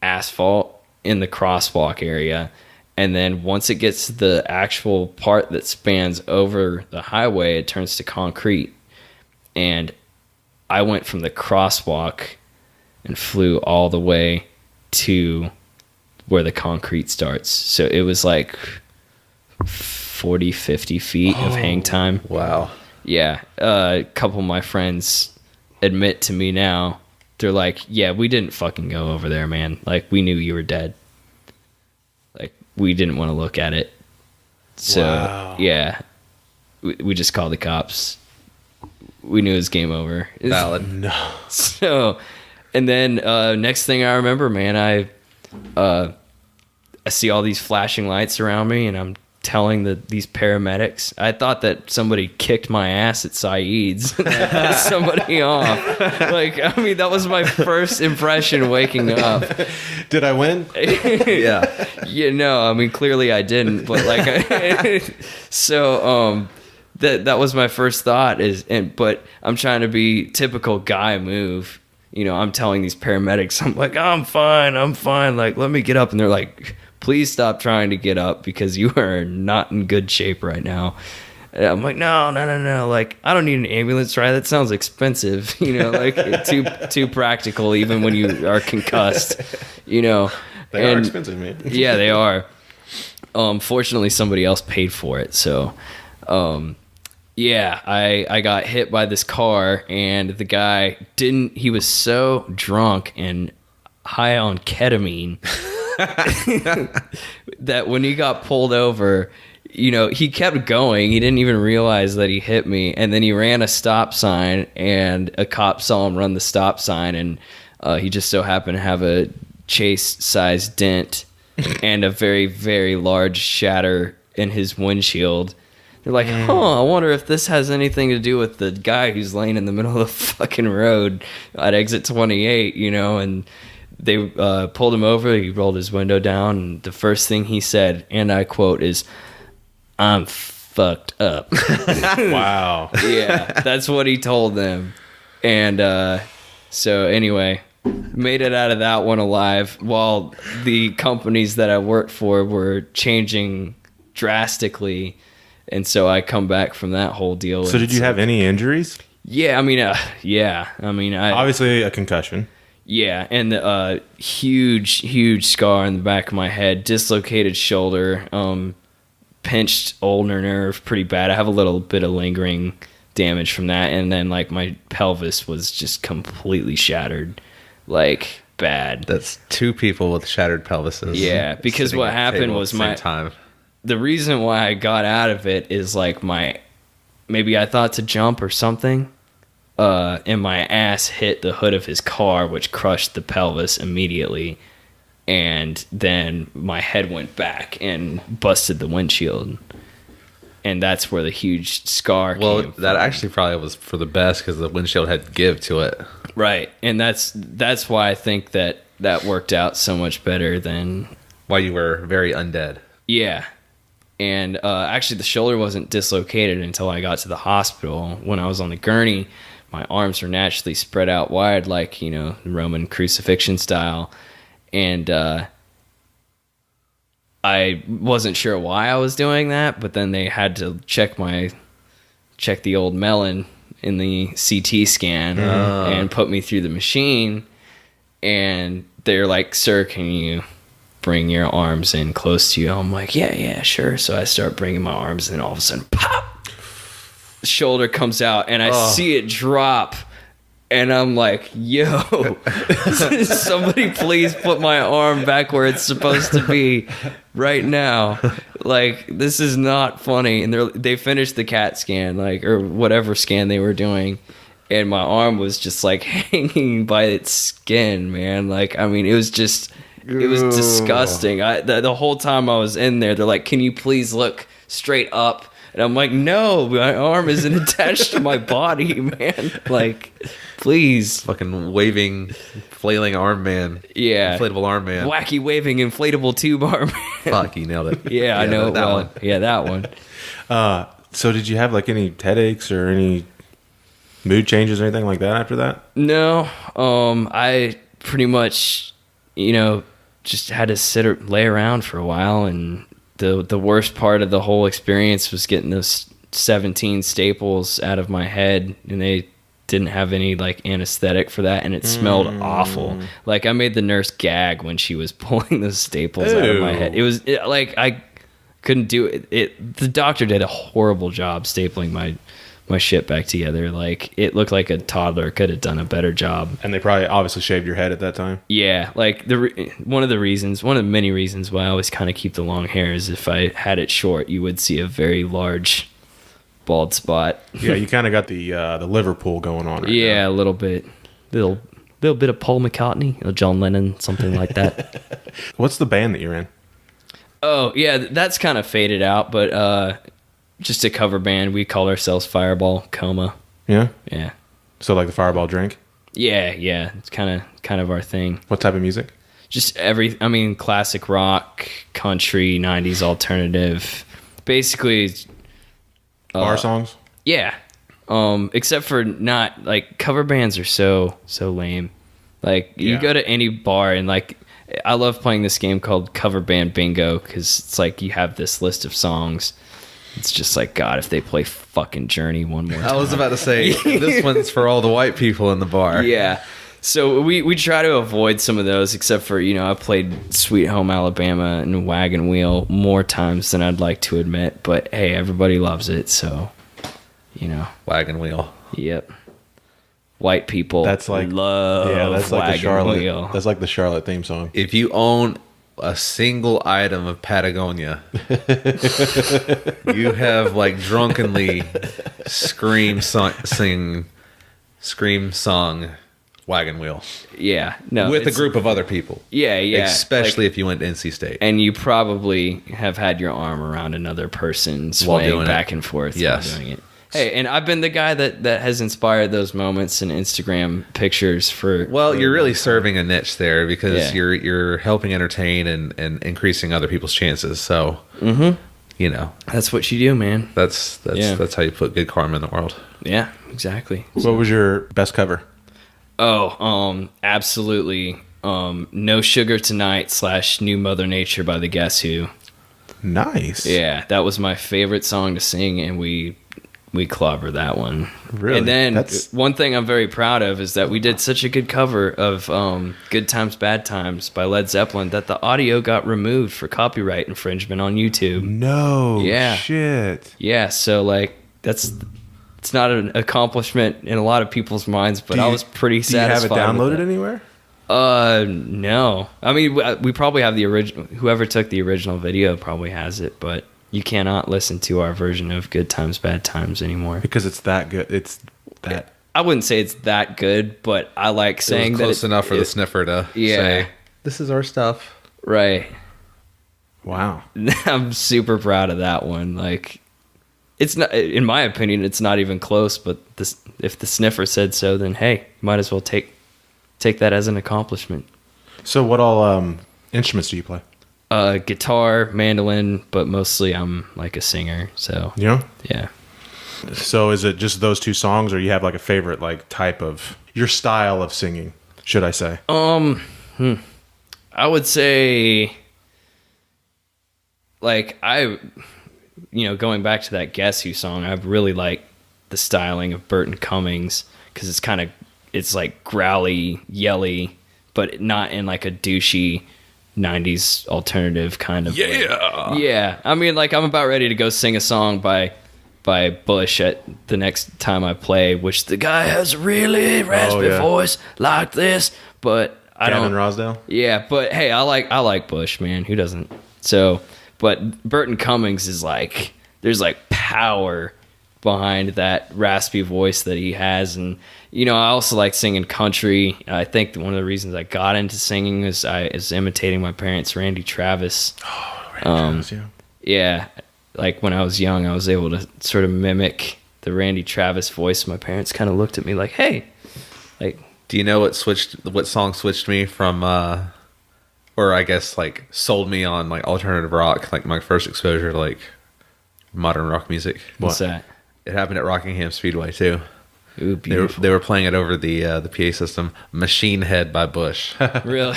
asphalt in the crosswalk area, and then once it gets to the actual part that spans over the highway, it turns to concrete. And I went from the crosswalk and flew all the way to where the concrete starts. So it was like 40, 50 feet of hang time. Wow. Yeah. A couple of my friends admit to me now, they're like, yeah, we didn't fucking go over there, man. Like, we knew you were dead. Like, we didn't want to look at it. So, wow. Yeah. We just called the cops. We knew it was game over. Valid. No. So, and then next thing I remember, man, I see all these flashing lights around me, and I'm telling these paramedics. I thought that somebody kicked my ass at Saeed's. Pissed somebody off. Like, I mean, that was my first impression waking up. Did I win? Yeah. Yeah, no, I mean, clearly I didn't, but like, so that was my first thought but I'm trying to be typical guy move. I'm telling these paramedics, I'm like, I'm fine. Like, let me get up. And they're like, please stop trying to get up because you are not in good shape right now. And I'm like, no. Like, I don't need an ambulance ride. That sounds expensive. Like too practical even when you are concussed, They are expensive, man. Yeah, they are. Fortunately, somebody else paid for it. So, yeah, I got hit by this car, and the guy he was so drunk and high on ketamine that when he got pulled over, he kept going. He didn't even realize that he hit me. And then he ran a stop sign, and a cop saw him run the stop sign, and he just so happened to have a Chase-sized dent and a very, very large shatter in his windshield. They're like, I wonder if this has anything to do with the guy who's laying in the middle of the fucking road at exit 28, and they pulled him over. He rolled his window down, and the first thing he said, and I quote, is, "I'm fucked up." Wow. Yeah, that's what he told them. And so anyway, made it out of that one alive, while the companies that I worked for were changing drastically. And so I come back from that whole deal. So did you have any injuries? Yeah, I mean, Obviously a concussion. Yeah, and huge scar in the back of my head, dislocated shoulder, pinched ulnar nerve pretty bad. I have a little bit of lingering damage from that, and then like my pelvis was just completely shattered, like bad. That's two people with shattered pelvises. Yeah, because what happened was the reason why I got out of it is like maybe I thought to jump or something, and my ass hit the hood of his car, which crushed the pelvis immediately, and then my head went back and busted the windshield. And that's where the huge scar came from. That actually probably was for the best because the windshield had give to it. Right. And that's why I think that worked out so much better than... Why you were very undead. Yeah. And actually the shoulder wasn't dislocated until I got to the hospital. When I was on the gurney, my arms were naturally spread out wide like, Roman crucifixion style. And... I wasn't sure why I was doing that, but then they had to check the old melon in the CT scan and put me through the machine. And they're like, "Sir, can you bring your arms in close to you?" I'm like, yeah, sure. So I start bringing my arms, and all of a sudden, pop! The shoulder comes out, and I see it drop. And I'm like, yo, somebody please put my arm back where it's supposed to be right now. Like, this is not funny. And they finished the CAT scan, or whatever scan they were doing. And my arm was just like hanging by its skin, man. Like, I mean, it was disgusting. The whole time I was in there, they're like, can you please look straight up? And I'm like, no, my arm isn't attached to my body, man. Like, please. Fucking waving, flailing arm man. Yeah. Inflatable arm man. Wacky waving inflatable tube arm man. Fuck, you nailed it. Yeah, I know. That one. Yeah, that one. So did you have like any headaches or any mood changes or anything like that after that? No. I pretty much, just had to lay around for a while, and the worst part of the whole experience was getting those 17 staples out of my head, and they didn't have any like anesthetic for that, and it smelled awful. Like, I made the nurse gag when she was pulling those staples out of my head. It was I couldn't do it. The doctor did a horrible job stapling my shit back together. Like, it looked like a toddler could have done a better job. And they probably obviously shaved your head at that time. Yeah, like one of the many reasons why I always kind of keep the long hair is if I had it short, you would see a very large bald spot. Yeah, you kind of got the Liverpool going on right yeah, now. a little bit. Little bit of Paul McCartney or John Lennon, something like that. What's the band that you're in? Oh, yeah, that's kind of faded out, but just a cover band. We call ourselves Fireball Coma. Yeah? Yeah. So like the Fireball drink? Yeah. It's kind of our thing. What type of music? Just classic rock, country, 90s alternative. Basically, bar songs? Yeah. Except for not like cover bands are so lame. Like, you go to any bar and like, I love playing this game called Cover Band Bingo, because it's like you have this list of songs. It's just like, God, if they play fucking Journey one more time. I was about to say, this one's for all the white people in the bar. Yeah. So we try to avoid some of those, except for, I played Sweet Home Alabama and Wagon Wheel more times than I'd like to admit. But, hey, everybody loves it, so, Wagon Wheel. Yep. White people that's like love that's like Wagon the Charlotte Wheel. That's like the Charlotte theme song. If you own a single item of Patagonia, you have like drunkenly scream song Wagon Wheel. Yeah, no, with a group of other people. Yeah, especially if you went to NC State, and you probably have had your arm around another person swaying back and forth while doing it. Hey, and I've been the guy that has inspired those moments in Instagram pictures for... Well, you're really serving a niche there, because you're helping entertain and increasing other people's chances. So, that's what you do, man. That's how you put good karma in the world. Yeah, exactly. What was your best cover? Oh, absolutely. No Sugar Tonight / New Mother Nature by the Guess Who. Nice. Yeah, that was my favorite song to sing, and we we clobber that one. Really? And then one thing I'm very proud of is that we did such a good cover of Good Times, Bad Times by Led Zeppelin that the audio got removed for copyright infringement on YouTube. No Yeah. shit. Yeah, so like it's not an accomplishment in a lot of people's minds, but I was pretty satisfied. Do you have it with downloaded anywhere? No. I mean, we probably have the original. Whoever took the original video probably has it, but you cannot listen to our version of Good Times, Bad Times anymore. Because it's that good. It's that. I wouldn't say it's that good, but I like saying that close enough for the sniffer to say, "This is our stuff." Right. Wow. I'm super proud of that one. Like, it's not, in my opinion, it's not even close. But if the sniffer said so, then hey, might as well take that as an accomplishment. So, what all instruments do you play? Guitar, mandolin, but mostly I'm like a singer. So Yeah. yeah. So, is it just those two songs, or you have like a favorite like type of your style of singing? Should I say? I would say, like, going back to that Guess Who song, I really like the styling of Burton Cummings because it's like growly, yelly, but not in like a douchey 90s alternative kind of way. Yeah. I mean, like, I'm about ready to go sing a song by Bush at the next time I play, which the guy has a really raspy voice like this, but I don't. Gavin Rosdale? Yeah, but hey, I like Bush, man. Who doesn't? So, but Burton Cummings is like, there's like power behind that raspy voice that he has. And, I also like singing country. I think one of the reasons I got into singing is I was imitating my parents, Randy Travis. Oh, Randy Travis, yeah. Yeah, like when I was young, I was able to sort of mimic the Randy Travis voice. My parents kind of looked at me like, hey, like, do you know what song switched me from, or I guess like sold me on like alternative rock, like my first exposure to like modern rock music? What's that? It happened at Rockingham Speedway too. Ooh, beautiful. They were playing it over the PA system. Machine Head by Bush. Really?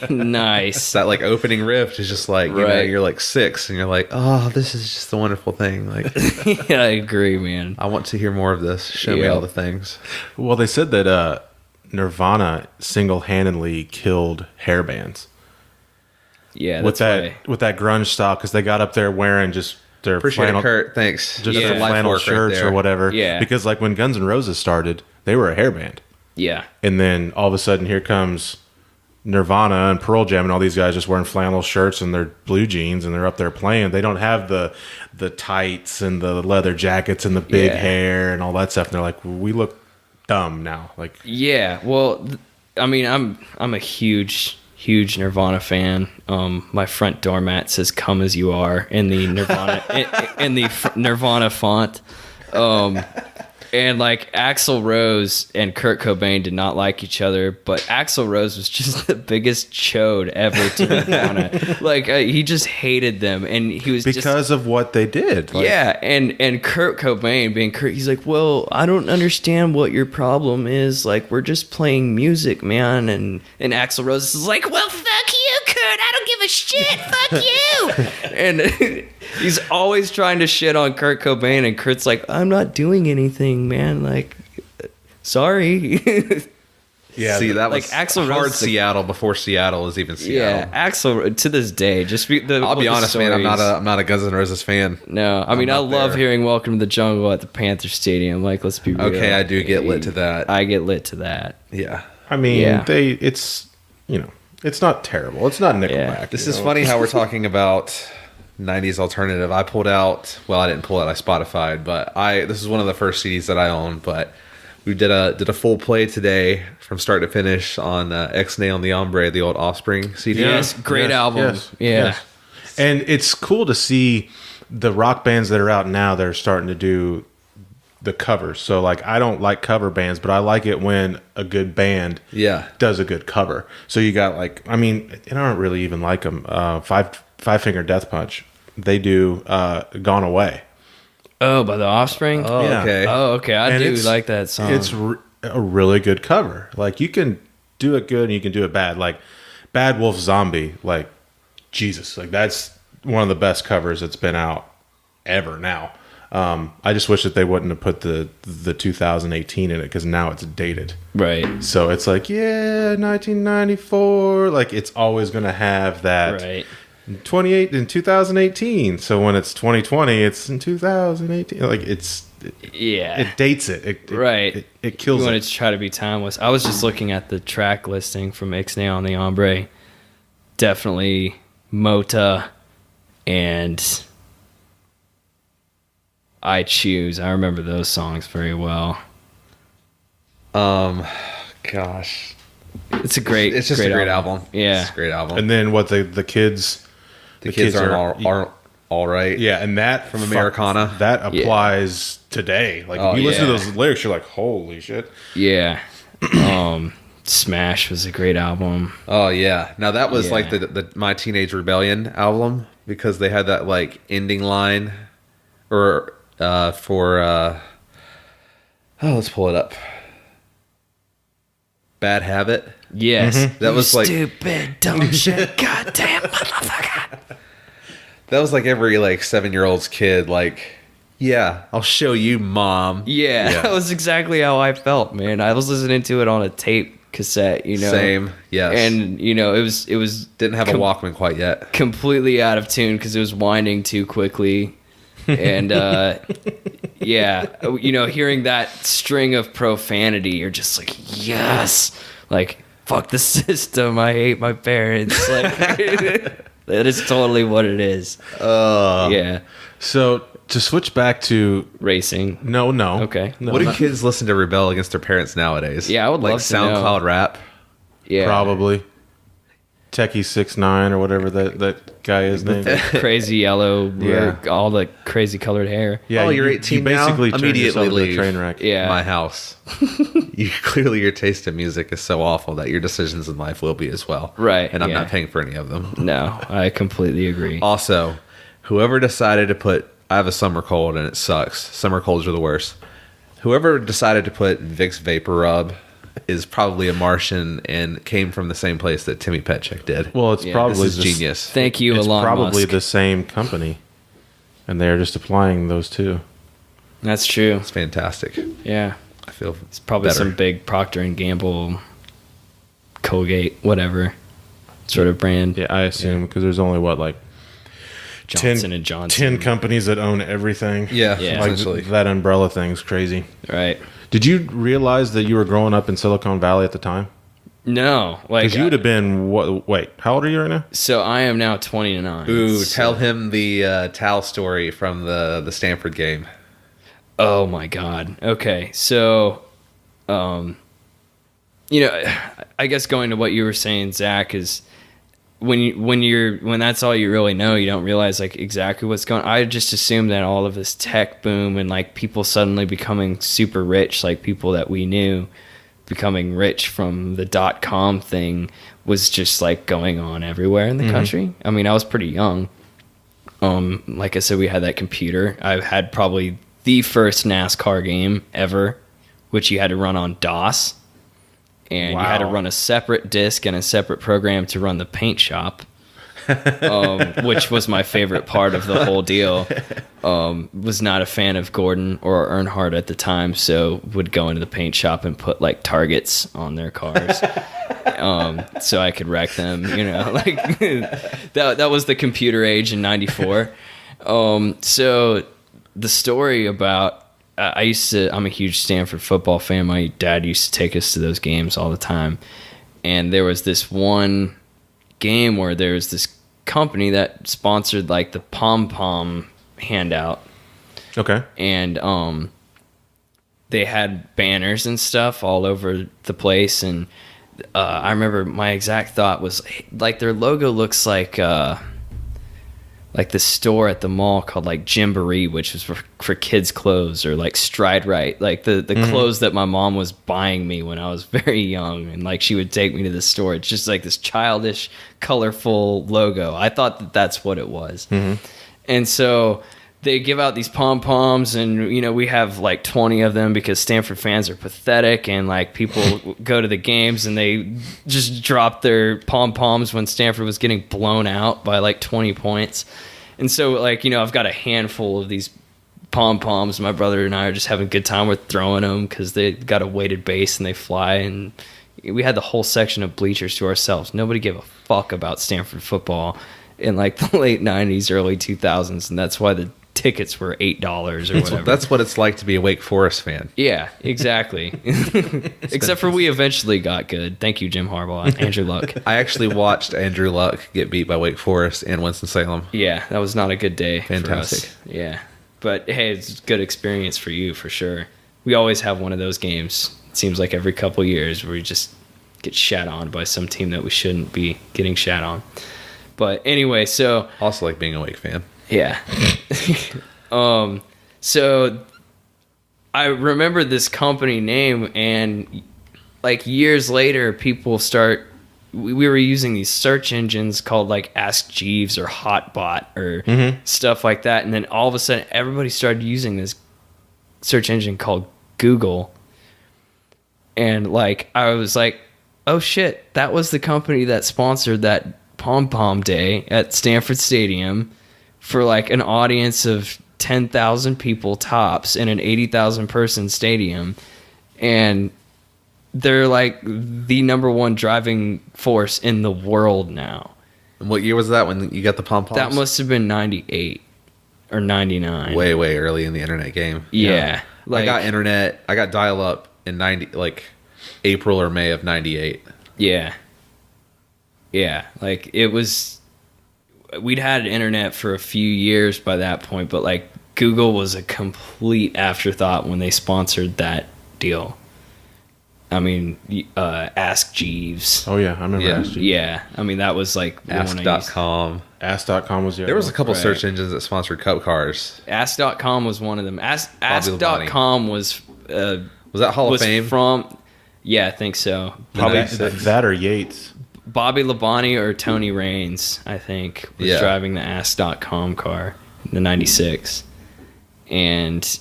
Nice. That like opening riff is just like, you're like 6 and you're like, oh, this is just a wonderful thing. Like, yeah, I agree, man. I want to hear more of this. Show me all the things. Well, they said that Nirvana single-handedly killed hair bands. Yeah, with that grunge style, because they got up there wearing just their Appreciate flannel, it, Kurt. Thanks. just their flannel shirts or whatever. Yeah, because like when Guns N' Roses started, they were a hair band. Yeah, and then all of a sudden, here comes Nirvana and Pearl Jam and all these guys just wearing flannel shirts and their blue jeans, and they're up there playing. They don't have the tights and the leather jackets and the big hair and all that stuff. And they're like, we look dumb now. Like, yeah. Well, I mean, I'm a huge Nirvana fan. My front doormat says "Come as you are" in the Nirvana in the Nirvana font. And like Axl Rose and Kurt Cobain did not like each other, but Axl Rose was just the biggest chode ever to Nirvana. Like he just hated them, and he was because of what they did. Like, yeah, and Kurt Cobain being Kurt, he's like, well, I don't understand what your problem is. Like, we're just playing music, man. And Axl Rose is like, well, fuck you, Kurt. I don't give a shit. Fuck you. And he's always trying to shit on Kurt Cobain, and Kurt's like, I'm not doing anything, man. Like, sorry. Yeah, see, that like was Axl hard Rose, Seattle before Seattle was even Seattle. Yeah, Axl to this day. I'll be honest, man. I'm not a Guns N' Roses fan. No, I mean I love hearing "Welcome to the Jungle" at the Panther Stadium. Like, let's be real. Okay, I do get lit to that. I get lit to that. Yeah, I mean, it's it's not terrible. It's not Nickelback. Yeah. This is funny how we're talking about 90s alternative. I pulled out. Well, I didn't pull it. I Spotified, but this is one of the first CDs that I own. But we did a full play today from start to finish on Ixnay on the Hombre, the old Offspring CD. Yes, great album. Yes, yeah, yes. And it's cool to see the rock bands that are out now that are starting to do the covers. So like, I don't like cover bands, but I like it when a good band does a good cover. So you got like, I mean, and I don't really even like them. Five Finger Death Punch. They do Gone Away. Oh, by the Offspring. Oh, yeah. Okay. Oh, okay. I And do like that song. It's a really good cover. Like, you can do it good and you can do it bad. Like Bad Wolf Zombie, like, Jesus, like that's one of the best covers that's been out ever now. I just wish that they wouldn't have put the 2018 in it, because now it's dated. Right. So it's like, yeah, 1994. Like, it's always going to have that. Right. 2018. So when it's 2020, it's in 2018. Like, Yeah. it dates it. Right. It kills You it. wanted to try to be timeless. I was just looking at the track listing from Ixnay on the Hombre. Definitely Mota and I Choose. I remember those songs very well. Gosh. It's a great It's just a great album. Yeah. It's a great album. And then what the kids. the kids are all right. Yeah, and that From Americana. that applies today. Like, Oh, if you listen to yeah. those lyrics, you're like, holy shit. Yeah. Smash was a great album. Oh yeah. Now that was Yeah. like the My Teenage Rebellion album, because they had that like ending line or let's pull it up. Bad Habit. Yes. That was like Stupid, dumb shit, goddamn motherfucker. that was like every like 7-year-old's kid like, yeah, I'll show you, mom. Yeah, that was exactly how I felt, man. I was listening to it on a tape cassette, Same. Yes. and it was Didn't have a Walkman quite yet. completely out of tune because it was winding too quickly, and hearing that string of profanity, you're just like, yes, like fuck the system, I hate my parents, like that is totally what it is. Yeah, So to switch back to racing. no, Okay. no, What do not- kids listen to rebel against their parents nowadays? Yeah, I would like love to know. SoundCloud rap. Yeah, probably Techie 6ix9ine or whatever that guy is named. crazy yellow, Yeah. all the crazy colored hair. Yeah, Oh, you're 18 now? basically turned Immediately yourself into a leave. train wreck. Yeah. My house. Clearly your taste in music is so awful that your decisions in life will be as well. Right, And I'm yeah. not paying for any of them. No, I completely agree. Also, whoever decided to put, I have a summer cold and it sucks. Summer colds are the worst. Whoever decided to put Vicks Vapor Rub is probably a Martian and came from the same place that Timmy Petchik did. Well, it's Yeah. probably This is genius. Thank you, It's Elon probably Musk. the same company, and they're just applying those two. That's true. It's fantastic. Yeah, I feel it's probably better. some big Procter and Gamble, Colgate, whatever sort of brand. Yeah, I assume, because there's only what, Johnson and Johnson. 10 companies that own everything. Yeah, Yeah. Like, essentially. that umbrella thing's crazy. Right? Did you realize that you were growing up in Silicon Valley at the time? No, like Because you would have been what? Wait, how old are you right now? So I am now 29. Ooh, So- tell him the Tal story from the Stanford game. Oh my God. Okay, so, I guess going to what you were saying, Zach, is when that's all you really know, you don't realize like exactly what's going on. I just assumed that all of this tech boom and like people suddenly becoming super rich, like people that we knew becoming rich from the .com thing, was just like going on everywhere in the country. I mean, I was pretty young. Like I said, we had that computer. I had probably the first NASCAR game ever, which you had to run on DOS. And you had to Wow. run a separate disk and a separate program to run the paint shop, which was my favorite part of the whole deal. Was not a fan of Gordon or Earnhardt at the time, so would go into the paint shop and put like targets on their cars, so I could wreck them. Like that was the computer age in '94. So the story about. I'm a huge Stanford football fan. My dad used to take us to those games all the time. And there was this one game where there was this company that sponsored like the pom-pom handout. Okay. And they had banners and stuff all over the place. And I remember my exact thought was like their logo looks like the store at the mall called like Gymboree, which was for kids' clothes, or like Stride Right, like the clothes that my mom was buying me when I was very young, and like she would take me to the store. It's just like this childish, colorful logo. I thought that that's what it was, and so they give out these pom-poms, and we have like 20 of them because Stanford fans are pathetic, and like people go to the games and they just drop their pom-poms when Stanford was getting blown out by like 20 points. And so like I've got a handful of these pom-poms. My brother and I are just having a good time with throwing them because they got a weighted base and they fly. And we had the whole section of bleachers to ourselves. Nobody gave a fuck about Stanford football in like the late 90s, early 2000s. And that's why the tickets were $8 or whatever. That's what it's like to be a Wake Forest fan. Yeah, exactly. Except for we eventually got good. Thank you, Jim Harbaugh, Andrew Luck. I actually watched Andrew Luck get beat by Wake Forest and Winston-Salem. Yeah, that was not a good day. Fantastic. For us. Yeah. But hey, it's a good experience for you for sure. We always have one of those games. It seems like every couple years where we just get shat on by some team that we shouldn't be getting shat on. But anyway, so Also like being a Wake fan. yeah. So I remember this company name, and like years later, people we were using these search engines called like Ask Jeeves or Hotbot or stuff like that. And then all of a sudden, everybody started using this search engine called Google. And like, I was like, oh shit, that was the company that sponsored that Pom Pom Day at Stanford Stadium for like an audience of 10,000 people tops in an 80,000 person stadium. And they're like the number one driving force in the world now. And what year was that when you got the pom-poms? That must have been 98 or 99. Way early in the internet game. Yeah. I got internet. I got dial-up in April or May of 98. Yeah. Yeah. Like it was, we'd had internet for a few years by that point, but like Google was a complete afterthought when they sponsored that deal. I mean, Ask Jeeves. Oh, yeah. I remember Yeah. Ask Jeeves. Yeah. I mean, that was like the one I used. Ask.com. Ask.com was the There was a other couple Right. search engines that sponsored Cup cars. Ask.com was one of them. Labonte. Ask.com was Was that Hall of Fame? from, yeah, I think so. Probably Probably that or Yates. Bobby Labonte or Tony Raines, I think, was Yeah. driving the Ask.com car in the 96. And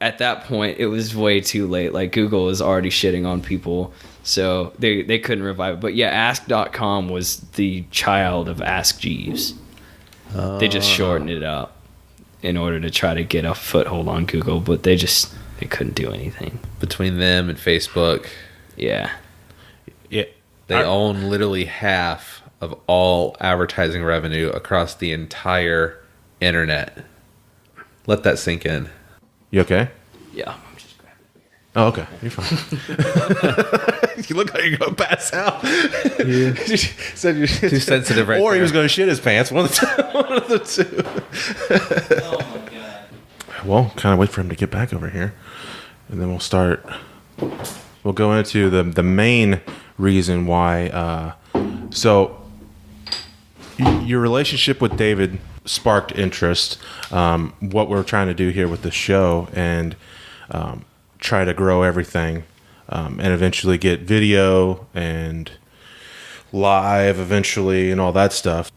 at that point, it was way too late. Like, Google was already shitting on people, so they couldn't revive it. But yeah, Ask.com was the child of Ask Jeeves. They just shortened it up in order to try to get a foothold on Google, but they couldn't do anything. Between them and Facebook, Yeah. Yeah. they own literally half of all advertising revenue across the entire internet. Let that sink in. You okay? Yeah. I'm just grabbing a beer. Oh, okay. You're fine. You look like you're going to pass out. Yeah. Said you're too sensitive right Or he there. was going to shit his pants. One of the two. Oh my God. Well, kind of wait for him to get back over here. And then we'll start. We'll go into the main reason why. So, your relationship with David sparked interest. What we're trying to do here with the show and try to grow everything and eventually get video and live eventually and all that stuff.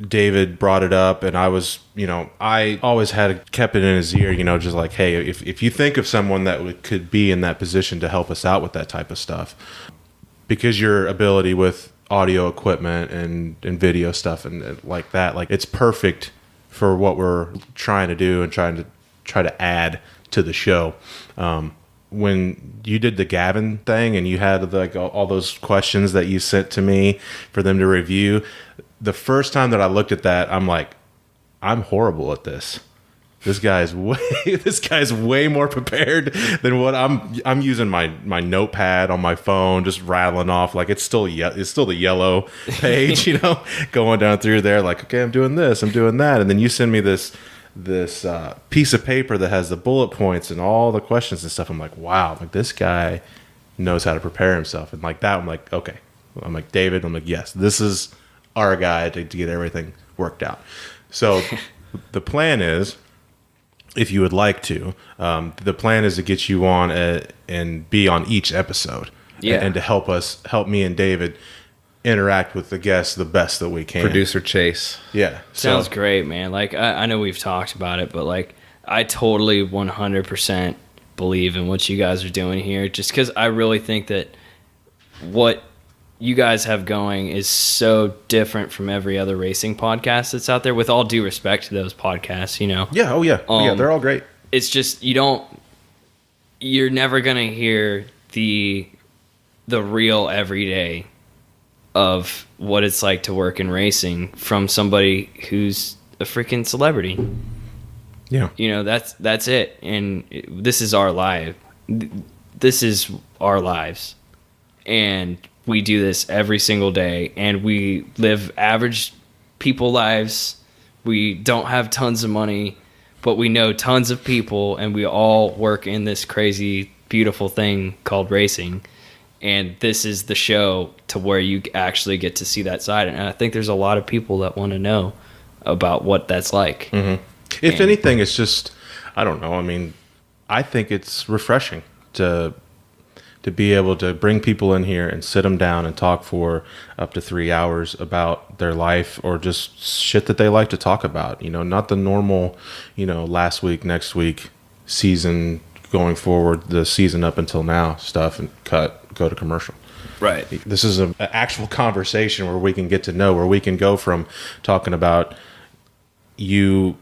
David brought it up, and I was, I always kept it in his ear, just like, hey, if you think of someone that could be in that position to help us out with that type of stuff, because your ability with audio equipment and video stuff and like that, like it's perfect for what we're trying to do and try to add to the show. When you did the Gavin thing and you had like all those questions that you sent to me for them to review, the first time that I looked at that, I'm like, I'm horrible at this. This guy's way more prepared than what I'm using my notepad on my phone, just rattling off like it's still the yellow page, going down through there like, okay, I'm doing this, I'm doing that, and then you send me this piece of paper that has the bullet points and all the questions and stuff. I'm like, wow, like this guy knows how to prepare himself, and like that, I'm like, okay, I'm like David, I'm like, yes, this is our guy to get everything worked out. So the plan is, if you would like to, the plan is to get you on and be on each episode, and to help me and David interact with the guests the best that we can. Producer Chase. Yeah. Sounds great, man. Like, I know we've talked about it, but like, I totally 100% believe in what you guys are doing here, just because I really think that what you guys have going is so different from every other racing podcast that's out there, with all due respect to those podcasts, you know. Yeah, they're all great. It's just you're never gonna hear the real everyday of what it's like to work in racing from somebody who's a freaking celebrity. Yeah. You know, that's it. And this is our life. This is our lives. And we do this every single day, and we live average people lives. We don't have tons of money, but we know tons of people, and we all work in this crazy, beautiful thing called racing. And this is the show to where you actually get to see that side. And I think there's a lot of people that want to know about what that's like. Mm-hmm. If anything, it's just, I don't know. I mean, I think it's refreshing to be able to bring people in here and sit them down and talk for up to 3 hours about their life, or just shit that they like to talk about. You know, not the normal, you know, last week, next week, season going forward, the season up until now stuff, and go to commercial. Right. This is an actual conversation where we can get to know, where we can go from talking about you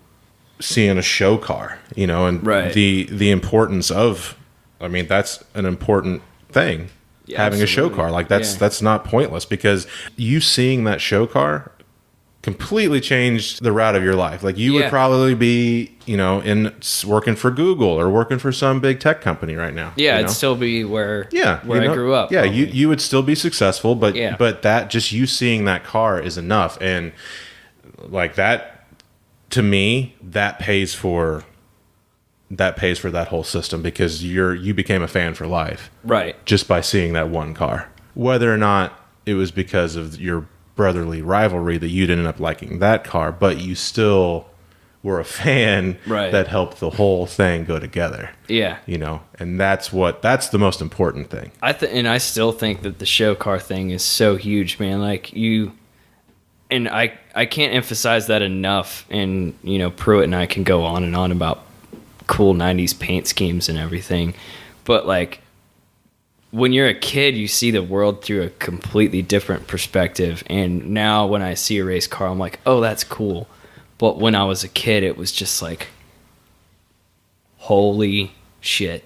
seeing a show car, you know, and the importance of, I mean, that's an important thing. Yeah, having absolutely. A show car, like that's not pointless, because you seeing that show car completely changed the route of your life. Like you would probably be, you know, in working for Google or working for some big tech company right now. Yeah, it'd still be where I grew up. Yeah, you would still be successful, but that, just you seeing that car is enough. And like that, to me, that pays for that whole system, because you became a fan for life. Right. Just by seeing that one car. Whether or not it was because of your brotherly rivalry that you'd ended up liking that car, but you still were a fan that helped the whole thing go together. Yeah. You know, and that's the most important thing. And I still think that the show car thing is so huge, man. Like and I can't emphasize that enough. And, you know, Pruitt and I can go on and on about cool 90s paint schemes and everything. But like, when you're a kid, you see the world through a completely different perspective. And now when I see a race car, I'm like, oh, that's cool. But when I was a kid, it was just like, holy shit.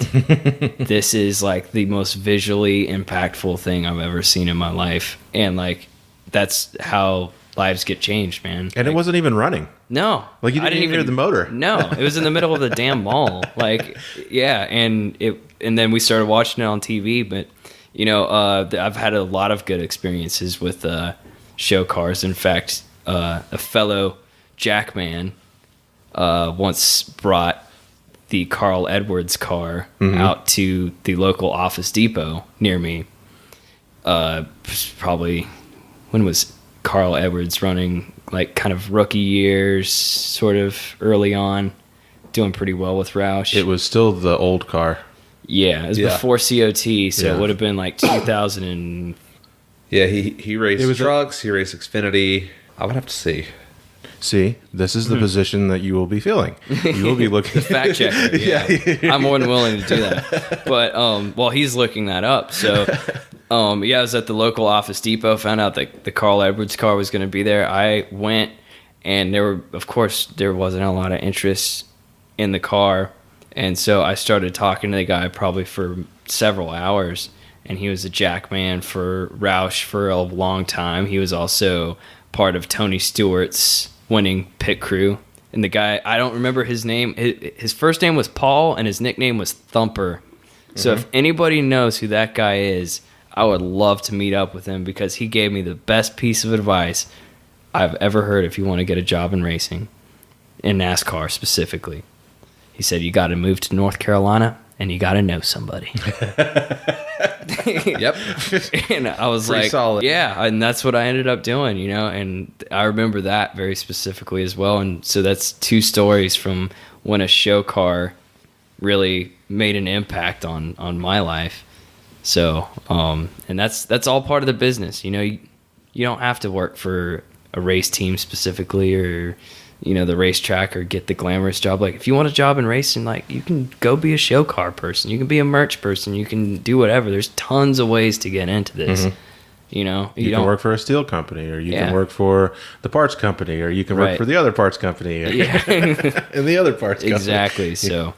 This is like the most visually impactful thing I've ever seen in my life. And like, that's how lives get changed, man. And it wasn't even running. No. Like you didn't even hear the motor. No, it was in the middle of the damn mall. Like, yeah, and then we started watching it on TV. But, you know, I've had a lot of good experiences with show cars. In fact, a fellow Jackman once brought the Carl Edwards car out to the local Office Depot near me. Probably, when was Carl Edwards running? Like kind of rookie years, sort of early on, doing pretty well with Roush. It was still the old car. Yeah, it was before COT, so it would have been like 2000 and... Yeah, he raced trucks, he raced Xfinity. I would have to see. See, this is the position that you will be filling. You will be looking... Fact checker, yeah. I'm more than willing to do that. But, while he's looking that up, so... I was at the local Office Depot, found out that the Carl Edwards car was going to be there. I went, and there wasn't a lot of interest in the car. And so I started talking to the guy probably for several hours. And he was a jackman for Roush for a long time. He was also part of Tony Stewart's winning pit crew. And the guy, I don't remember his name. His first name was Paul, and his nickname was Thumper. So if anybody knows who that guy is, I would love to meet up with him, because he gave me the best piece of advice I've ever heard if you want to get a job in racing, in NASCAR specifically. He said, you got to move to North Carolina and you got to know somebody. Yep. And I was pretty like, solid. Yeah, and that's what I ended up doing, you know, and I remember that very specifically as well. And so that's two stories from when a show car really made an impact on my life. So, and that's all part of the business. You know, you don't have to work for a race team specifically, or, you know, the racetrack, or get the glamorous job. Like, if you want a job in racing, like, you can go be a show car person. You can be a merch person. You can do whatever. There's tons of ways to get into this. You know, You can work for a steel company, or you can work for the parts company, or you can work for the other parts company, and the other parts company. Exactly. So,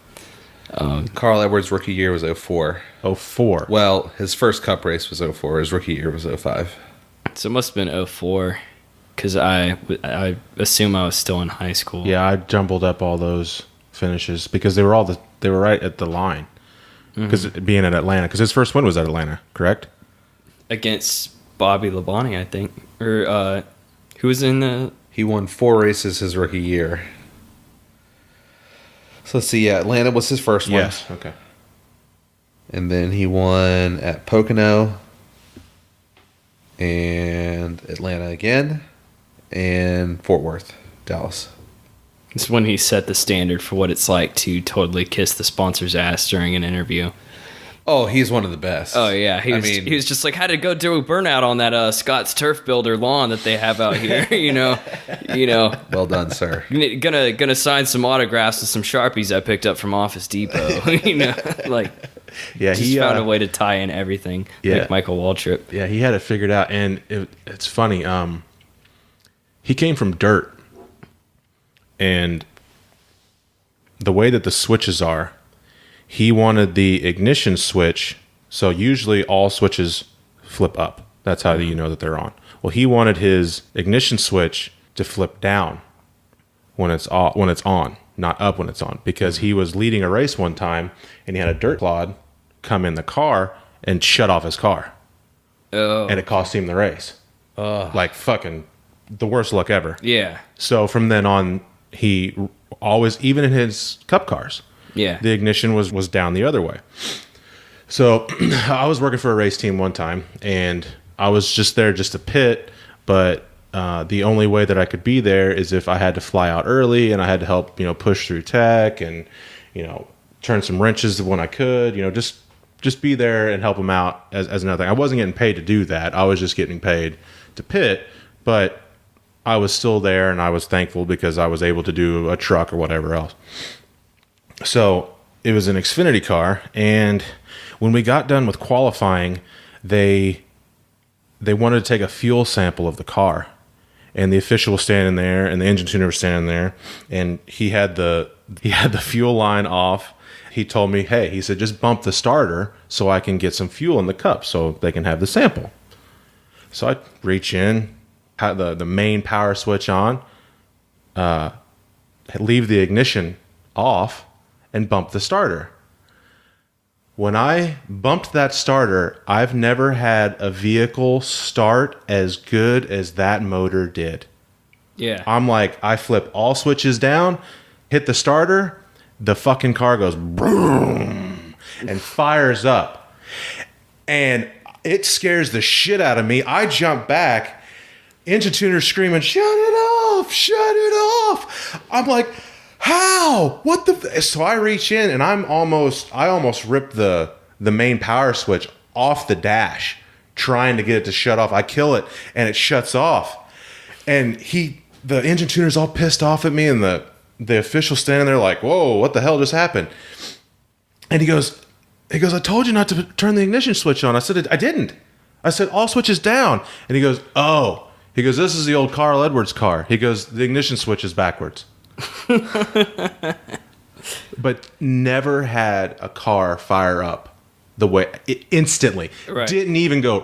Carl Edwards' rookie year was 04. 04. Well, his first cup race was 04. His rookie year was 05. so it must have been 04, because I assume I was still in high school. Yeah, I jumbled up all those finishes because they were right at the line. Because being at Atlanta, because his first win was at Atlanta, correct? Against Bobby Labonte, I think. Or who was in the... He won 4 races his rookie year. So let's see. Yeah, Atlanta was his first one. Yes. Okay. And then he won at Pocono and Atlanta again and Fort Worth, Dallas. It's when he set the standard for what it's like to totally kiss the sponsor's ass during an interview. Oh, he's one of the best. Oh, yeah. He was just like, had to go do a burnout on that Scott's Turf Builder lawn that they have out here, you know. Well done, sir. Gonna sign some autographs with some Sharpies I picked up from Office Depot, you know. Like, Yeah, just found a way to tie in everything, like Michael Waltrip. Yeah, he had it figured out, and it's funny. He came from dirt, and the way that the switches are, he wanted the ignition switch. So usually all switches flip up. That's how you know that they're on. Well, he wanted his ignition switch to flip down when it's on, not up when it's on, because he was leading a race one time and he had a dirt clod come in the car and shut off his car. Oh. And it cost him the race. Like fucking the worst luck ever. Yeah. So from then on, he always, even in his cup cars, the ignition was down the other way. So I was working for a race team one time, and I was just there just to pit, but the only way that I could be there is if I had to fly out early and I had to help, push through tech and, turn some wrenches when I could, just be there and help them out as another thing. I wasn't getting paid to do that. I was just getting paid to pit, but I was still there, and I was thankful because I was able to do a truck or whatever else. So it was an Xfinity car, and when we got done with qualifying, they wanted to take a fuel sample of the car, and the official was standing there, and the engine tuner was standing there, and he had the fuel line off. He told me, hey, he said, just bump the starter so I can get some fuel in the cup so they can have the sample. So I reach in, have the main power switch on, leave the ignition off, and bump the starter. When I bumped that starter, I've never had a vehicle start as good as that motor did. Yeah. I'm like, I flip all switches down, hit the starter, the fucking car goes boom and fires up. And it scares the shit out of me. I jump back, engine tuner screaming, shut it off, shut it off. I'm like, how? What the? So I reach in and I almost ripped the main power switch off the dash, trying to get it to shut off. I kill it and it shuts off. And the engine tuner's all pissed off at me, and the official standing there like, whoa, what the hell just happened? And he goes, I told you not to turn the ignition switch on. I said, I didn't. I said, all switches down. And he goes, oh. He goes, this is the old Carl Edwards car. He goes, the ignition switch is backwards. But never had a car fire up the way instantly. Right. Didn't even go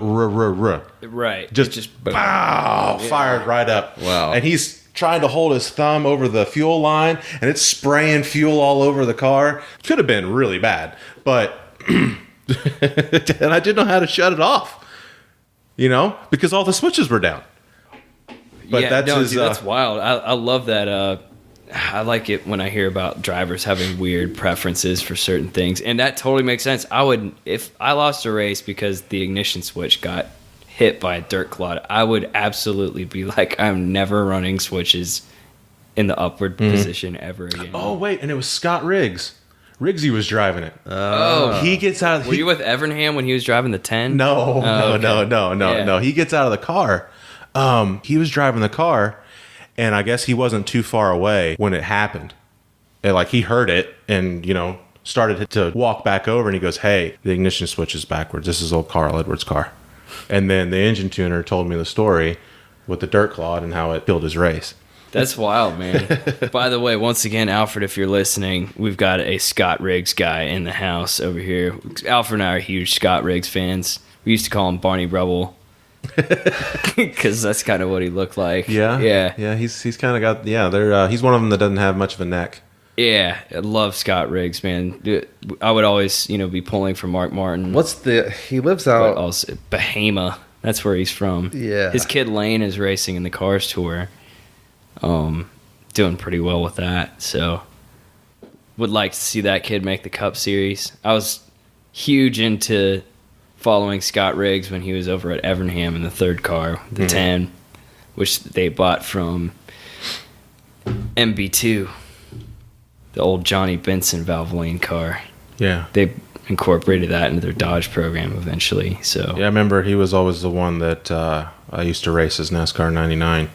Right. Just bow, fired right up. Wow. And he's trying to hold his thumb over the fuel line, and it's spraying fuel all over the car. Could have been really bad, but and I didn't know how to shut it off, because all the switches were down. But that's wild. I love that. I like it when I hear about drivers having weird preferences for certain things, and that totally makes sense. If I lost a race because the ignition switch got hit by a dirt clod, I would absolutely be like, I'm never running switches in the upward position ever again. Oh wait, and it was Scott Riggs. Riggsy was driving it. Oh, he gets out. Were you with Evernham when he was driving the 10? No, okay. No. He gets out of the car. He was driving the car, and I guess he wasn't too far away when it happened. And he heard it, and started to walk back over, and he goes, "Hey, the ignition switch is backwards. This is old Carl Edwards' car." And then the engine tuner told me the story with the dirt clod and how it killed his race. That's wild, man. By the way, once again, Alfred, if you're listening, we've got a Scott Riggs guy in the house over here. Alfred and I are huge Scott Riggs fans. We used to call him Barney Rubble because that's kind of what he looked like. Yeah. He's kind of got he's one of them that doesn't have much of a neck. Yeah, I love Scott Riggs, man. Dude, I would always, be pulling for Mark Martin. He lives out... Also, Bahama. That's where he's from. Yeah. His kid Lane is racing in the Cars Tour. Doing pretty well with that. So, would like to see that kid make the Cup Series. I was huge into following Scott Riggs when he was over at Evernham in the third car, the 10, which they bought from MB2. The old Johnny Benson Valvoline car. Yeah. They incorporated that into their Dodge program eventually. So yeah, I remember he was always the one that I used to race as NASCAR 99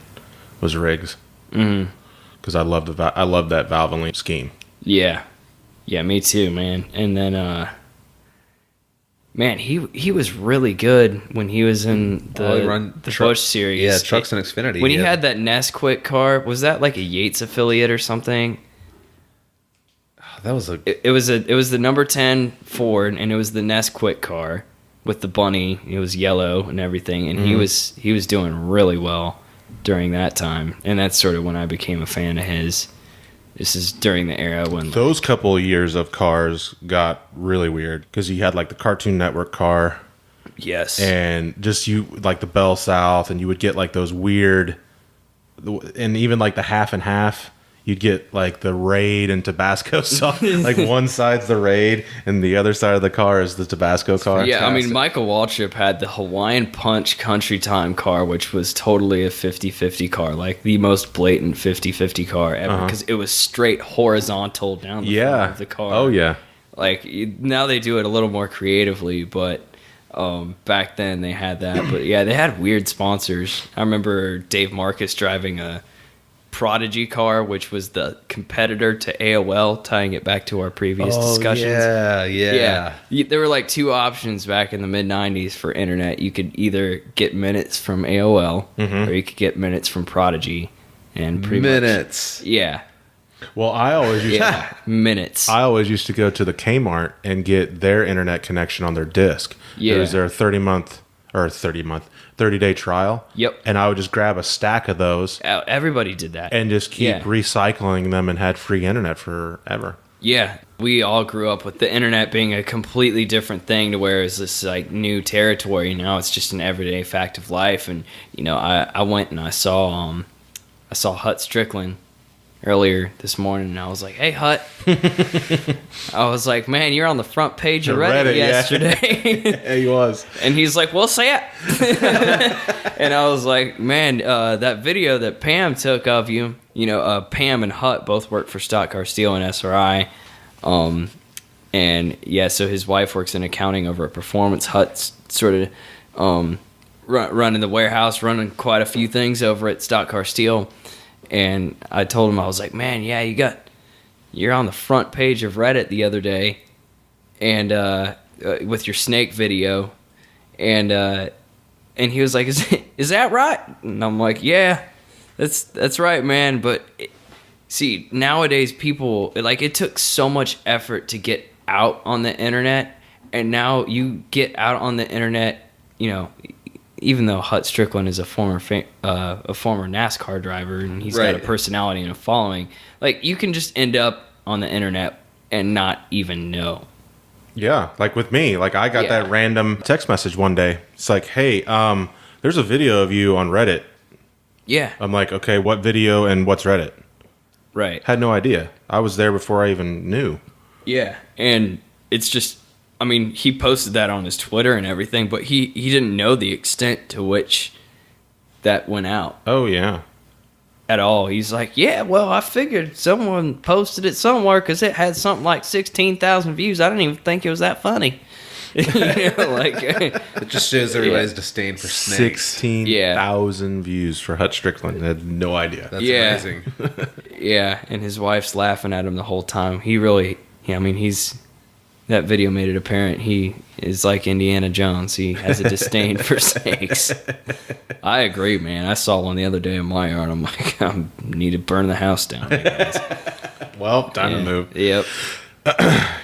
was Riggs. Because I loved that Valvoline scheme. Yeah. Yeah, me too, man. And then man, he was really good when he was in the Busch series. Yeah, Trucks and Xfinity. When he had that Nesquik car, was that like a Yates affiliate or something? That was it was the number 10 Ford, and it was the Nesquik car with the bunny. It was yellow and everything, and he was doing really well during that time, and that's sort of when I became a fan of his. This is during the era when those couple of years of cars got really weird because you had like the Cartoon Network car, yes, and just you like the Bell South, and you would get like those weird, and even like the half and half. You'd get like the Raid and Tabasco sauce. Like one side's the Raid and the other side of the car is the Tabasco car. Yeah, I mean, Michael Waltrip had the Hawaiian Punch Country Time car, which was totally a 50-50 car, like the most blatant 50-50 car ever, because it was straight horizontal down the front of the car. Oh, yeah. Like, now they do it a little more creatively, but back then they had that. But yeah, they had weird sponsors. I remember Dave Marcus driving a Prodigy car, which was the competitor to AOL, tying it back to our previous discussions. Yeah. There were like two options back in the mid-90s for internet. You could either get minutes from AOL or you could get minutes from Prodigy. And pretty minutes. Much, yeah. Well, I always used minutes. I always used to go to the Kmart and get their internet connection on their disc. Yeah. It was their 30-day trial. Yep. And I would just grab a stack of those. Everybody did that. And just keep recycling them and had free internet forever. Yeah. We all grew up with the internet being a completely different thing to where it's this like new territory. Now it's just an everyday fact of life. And, I went and I saw Hut Strickland earlier this morning, and I was like, "Hey, Hut." I was like, "Man, you're on the front page of Reddit yesterday." Yeah, he was. And he's like, "Well, say it." And I was like, "Man, that video that Pam took of you, Pam and Hut both work for Stock Car Steel and SRI. And yeah, so his wife works in accounting over at Performance. Hut's sort of running the warehouse, running quite a few things over at Stock Car Steel." And I told him, I was like, "Man, yeah, you're on the front page of Reddit the other day, and with your snake video," and he was like, "Is that right?" And I'm like, "Yeah, that's right, man." But see, nowadays people it took so much effort to get out on the internet, and now you get out on the internet, even though Hut Strickland is a former NASCAR driver and he's got a personality and a following, you can just end up on the internet and not even know. Yeah, like with me, I got that random text message one day. It's like, "Hey, there's a video of you on Reddit." Yeah. I'm like, "Okay, what video and what's Reddit?" Right. Had no idea. I was there before I even knew. Yeah, and it's just, he posted that on his Twitter and everything, but he didn't know the extent to which that went out. Oh, yeah. At all. He's like, "Yeah, well, I figured someone posted it somewhere because it had something like 16,000 views. I didn't even think it was that funny." It just shows everybody's disdain for snakes. 16,000 views for Hut Strickland. I had no idea. That's amazing. Yeah, and his wife's laughing at him the whole time. He really, that video made it apparent he is like Indiana Jones. He has a disdain for snakes. I agree, man. I saw one the other day in my yard. I'm like, I need to burn the house down. Well, time to move. Yep.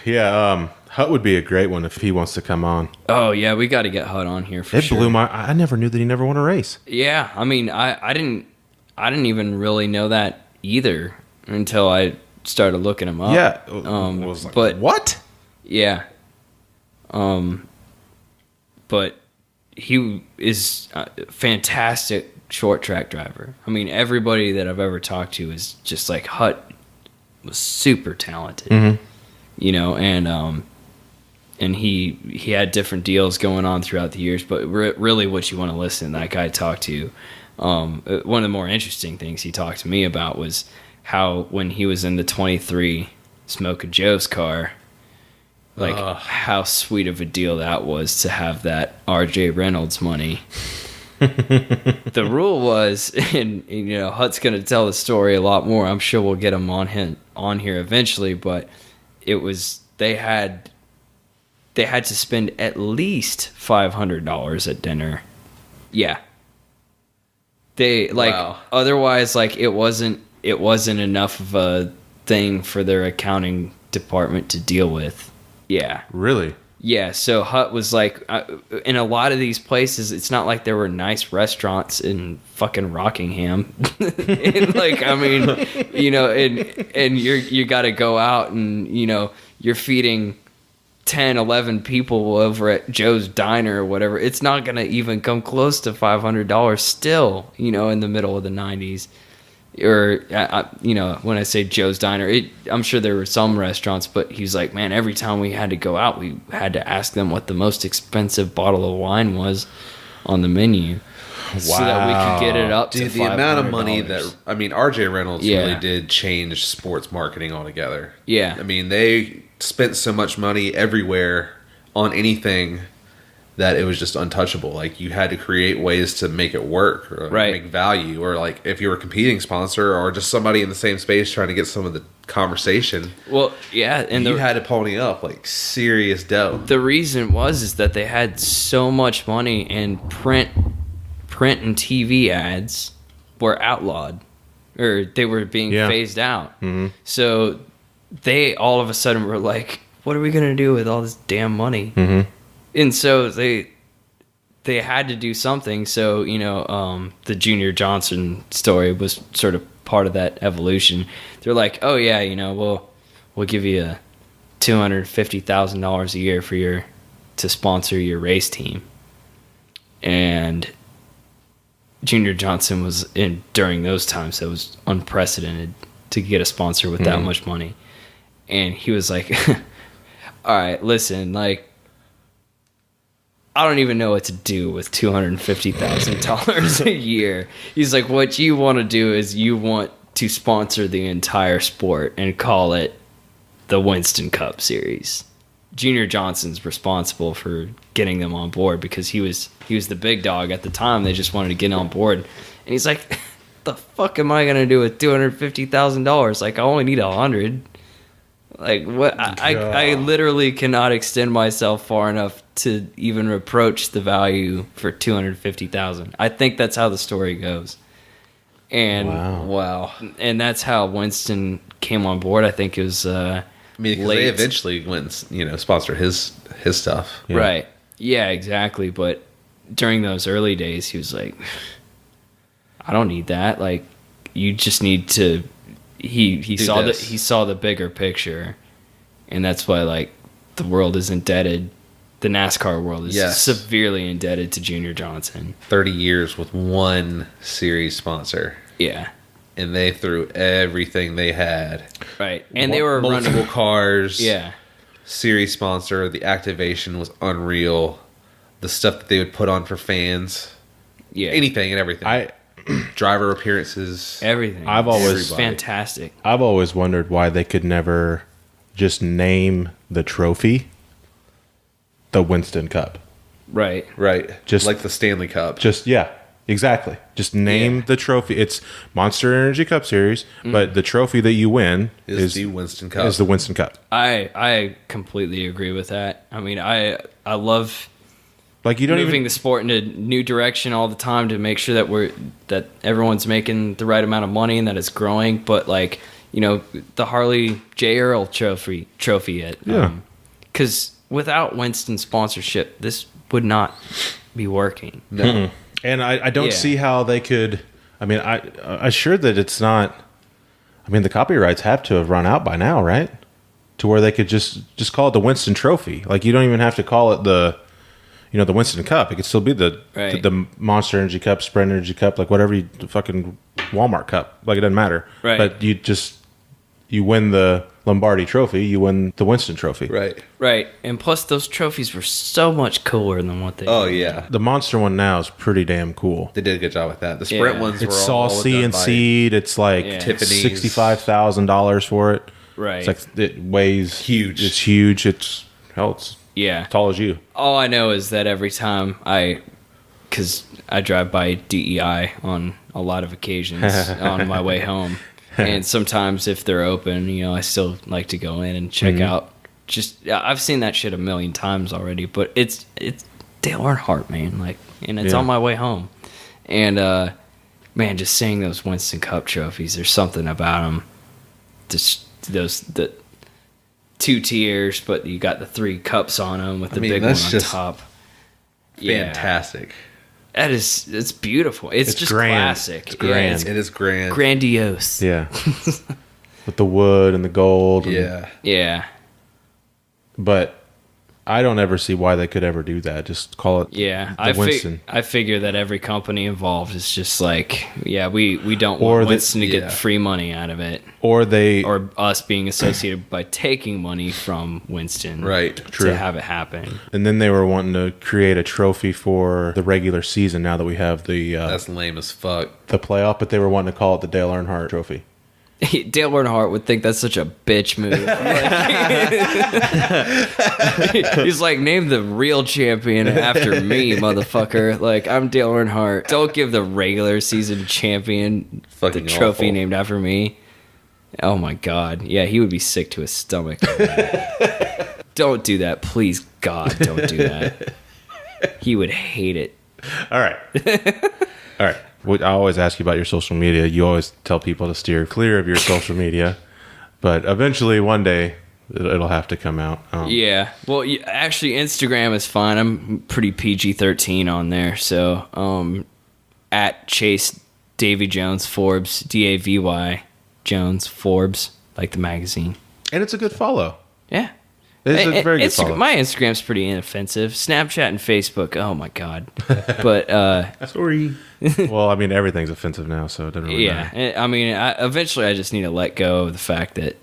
Yeah, Hut would be a great one if he wants to come on. Oh yeah, we got to get Hut on here for sure. It blew my. I never knew that he never won a race. Yeah, I mean, I didn't even really know that either until I started looking him up. Yeah, was like, but what? Yeah. But he is a fantastic short track driver. I mean, everybody that I've ever talked to is just like Hut was super talented. Mm-hmm. You know, and he had different deals going on throughout the years, but really what you want to listen to that guy talk to. One of the more interesting things he talked to me about was how when he was in the 23 Smokin' Joe's car, like how sweet of a deal that was to have that RJ Reynolds money. The rule was, and you know, Hut's going to tell the story a lot more. I'm sure we'll get him on here eventually, but it was they had to spend at least $500 at dinner. Yeah. They like Wow. Otherwise like it wasn't enough of a thing for their accounting department to deal with. Yeah. Really? Yeah, so Hut was like, in a lot of these places, it's not like there were nice restaurants in fucking Rockingham. Like, I mean, you know, and you got to go out and, you know, you're feeding 10, 11 people over at Joe's Diner or whatever. It's not going to even come close to $500 still, you know, in the middle of the 90s. Or, you know, when I say Joe's Diner, I'm sure there were some restaurants, but he was like, man, every time we had to go out, we had to ask them what the most expensive bottle of wine was on the menu. Wow. So that we could get it up to $500. The amount of money that, I mean, RJ Reynolds Yeah. really did change sports marketing altogether. Yeah. I mean, they spent so much money everywhere on anything that it was just untouchable. Like, you had to create ways to make it work, or Right. make value, or like if you were a competing sponsor or just somebody in the same space trying to get some of the conversation. Well, yeah, and you had to pony up like serious dough. the reason is that they had so much money, and print and TV ads were outlawed, or they were being phased out. Mm-hmm. So they all of a sudden were like, what are we going to do with all this damn money? Mm-hmm. And so they had to do something. So, you know, the Junior Johnson story was sort of part of that evolution. They're like, oh yeah, you know, we'll give you $250,000 a year to sponsor your race team. And Junior Johnson was during those times, that was unprecedented to get a sponsor with that much money. And he was like, all right, listen, like, I don't even know what to do with $250,000 a year. He's like, what you want to do is you want to sponsor the entire sport and call it the Winston Cup Series. Junior Johnson's responsible for getting them on board because he was the big dog at the time. They just wanted to get on board. And he's like, the fuck am I going to do with $250,000? Like, I only need $100,000. Like, what? I literally cannot extend myself far enough to even approach the value for $250,000. I think that's how the story goes. And wow. And that's how Winston came on board. I think it was I mean, because they eventually went and, you know, sponsored his stuff. Yeah. Right. Yeah, exactly. But during those early days, he was like, I don't need that. Like, you just need to. He saw the bigger picture, and that's why, like, the world is indebted. The NASCAR world is severely indebted to Junior Johnson. 30 years with one series sponsor. Yeah. And they threw everything they had. Right. And they were multiple running cars. Yeah. Series sponsor. The activation was unreal. The stuff that they would put on for fans. Yeah. Anything and everything. Driver appearances. Everything. It's fantastic. I've always wondered why they could never just name the trophy the Winston Cup. Right. Right. Just like the Stanley Cup. Just Exactly. Just name the trophy. It's Monster Energy Cup Series, but the trophy that you win Is the Winston Cup. Is the Winston Cup. I completely agree with that. I mean, I love Like you don't moving even the sport in a new direction all the time to make sure that everyone's making the right amount of money and that it's growing. But like, you know, the Harley J. Earl trophy at because without Winston sponsorship, this would not be working. No. Mm-mm. And I don't see how they could. I mean, I'm sure that it's not. I mean, the copyrights have to have run out by now, right? To where they could just call it the Winston Trophy. Like you don't even have to call it the Winston Cup. It could still be the Monster Energy Cup, Sprint Energy Cup, like whatever the fucking Walmart Cup. Like it doesn't matter. Right. But you win the Lombardi Trophy, you win the Winston Trophy. Right. Right. And plus those trophies were so much cooler than what they Oh, yeah. The Monster one now is pretty damn cool. They did a good job with that. The Sprint ones It's were all saucy done and by seed. It's like Tiffany's. $65,000 for it. Right. It's like it weighs Huge. It's huge. It's Yeah. tall as you. All I know is that every time because I drive by DEI on a lot of occasions on my way home, and sometimes if they're open, you know, I still like to go in and check out. I've seen that shit a million times already, but it's Dale Earnhardt, man, like, and it's on my way home, and man, just seeing those Winston Cup trophies, there's something about them. Just the 2 tiers, but you got the 3 cups on them with the big one on top. Fantastic. It's beautiful. It's just grand. classic. It's grand. It is grand. Grandiose. Yeah. With the wood and the gold. Yeah. Yeah. But I don't ever see why they could ever do that. Just call it the Winston. I figure that every company involved is just like, we don't Or want the- Winston to get free money out of it. Or Us being associated by taking money from Winston. Right. True. To have it happen. and then they were wanting to create a trophy for the regular season now that we have the That's lame as fuck. the playoff, but they were wanting to call it the Dale Earnhardt Trophy. Dale Earnhardt would think that's such a bitch move. He's like, name the real champion after me, motherfucker. Like, I'm Dale Earnhardt. Don't give the regular season champion Fucking the trophy awful. named after me. Oh my god. Yeah, he would be sick to his stomach. Don't do that. Please, God, don't do that. He would hate it. All right. All right. I always ask you about your social media. You always tell people to steer clear of your social media. But eventually, one day, it'll have to come out. Yeah. Well, actually, Instagram is fine. I'm pretty PG-13 on there. So, at Chase Davy Jones Forbes, Davy Jones Forbes, like the magazine. And it's a good follow. Yeah. It's a very good follow. My Instagram's pretty inoffensive. Snapchat and Facebook, oh my god. But Sorry. Well, I mean, everything's offensive now, so it doesn't really matter. yeah, I mean, eventually I just need to let go of the fact that,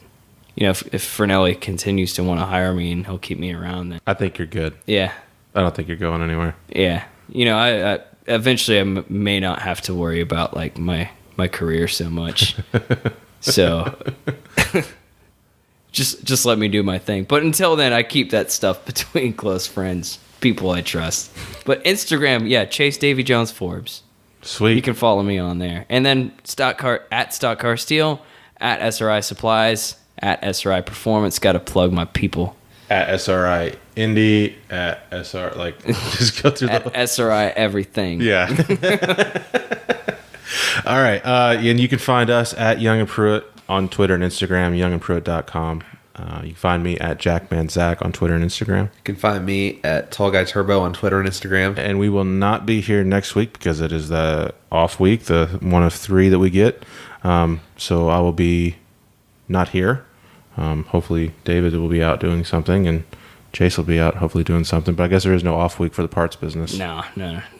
you know, if Fernelli continues to want to hire me and he'll keep me around, then I think you're good. yeah, I don't think you're going anywhere. yeah. You know, I eventually I may not have to worry about like my career so much. So just let me do my thing. But until then, I keep that stuff between close friends, people I trust. But Instagram, yeah, Chase Davy Jones Forbes. Sweet. You can follow me on there. And then Stock Car Steel, at SRI Supplies, at SRI Performance. Got to plug my people. At SRI Indy, at SR, like, just go through At the... SRI Everything. Yeah. All right. And you can find us at Young and Pruitt on Twitter and Instagram, youngandpruitt.com. You can find me at JackmanZach on Twitter and Instagram. You can find me at Tall Guy Turbo on Twitter and Instagram. And we will not be here next week because it is the off week, the one of 3 that we get. So I will be not here. Hopefully David will be out doing something and Chase will be out hopefully doing something. But I guess there is no off week for the parts business. No.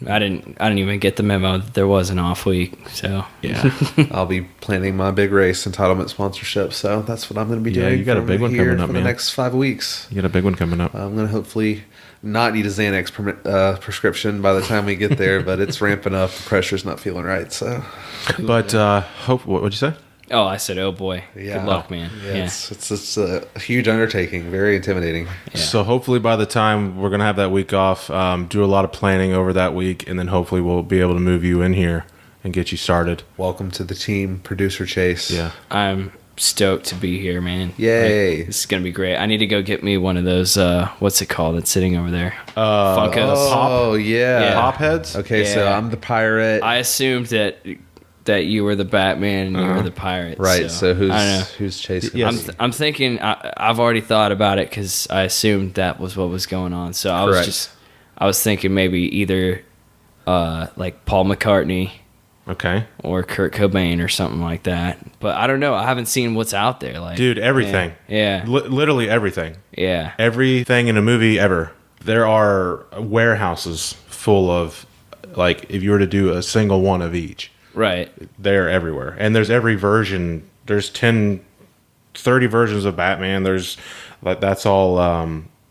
I didn't even get the memo that there was an off week. So Yeah. I'll be planning my big race entitlement sponsorship, so that's what I'm going to be Yeah, doing. you got a from big one here coming up, for man. the next 5 weeks. You got a big one coming up. I'm going to hopefully not need a Xanax prescription by the time we get there, but it's ramping up. The pressure's not feeling right, so But what'd you say? Oh, I said, oh boy. Yeah. Good luck, man. Yeah. It's a huge undertaking, very intimidating. Yeah. So hopefully by the time we're going to have that week off, do a lot of planning over that week, and then hopefully we'll be able to move you in here and get you started. Welcome to the team, Producer Chase. Yeah. I'm stoked to be here, man. Yay. Like, this is going to be great. I need to go get me one of those, what's it called? It's sitting over there. Funkos. Oh, yeah. Yeah. Pop heads? Okay, so Yeah. I'm the pirate. I assumed that you were the Batman and you were the pirate. Right, so I don't know. who's chasing Yes. us? I'm thinking, I've already thought about it because I assumed that was what was going on. So Correct. I was thinking maybe either like Paul McCartney Okay. or Kurt Cobain or something like that. But I don't know. I haven't seen what's out there. Like, Dude, everything. Yeah. Literally everything. Yeah. Everything in a movie ever. There are warehouses full of, like, if you were to do a single one of each, Right. they're everywhere. And there's every version. There's 10, 30 versions of Batman. There's, like, that's all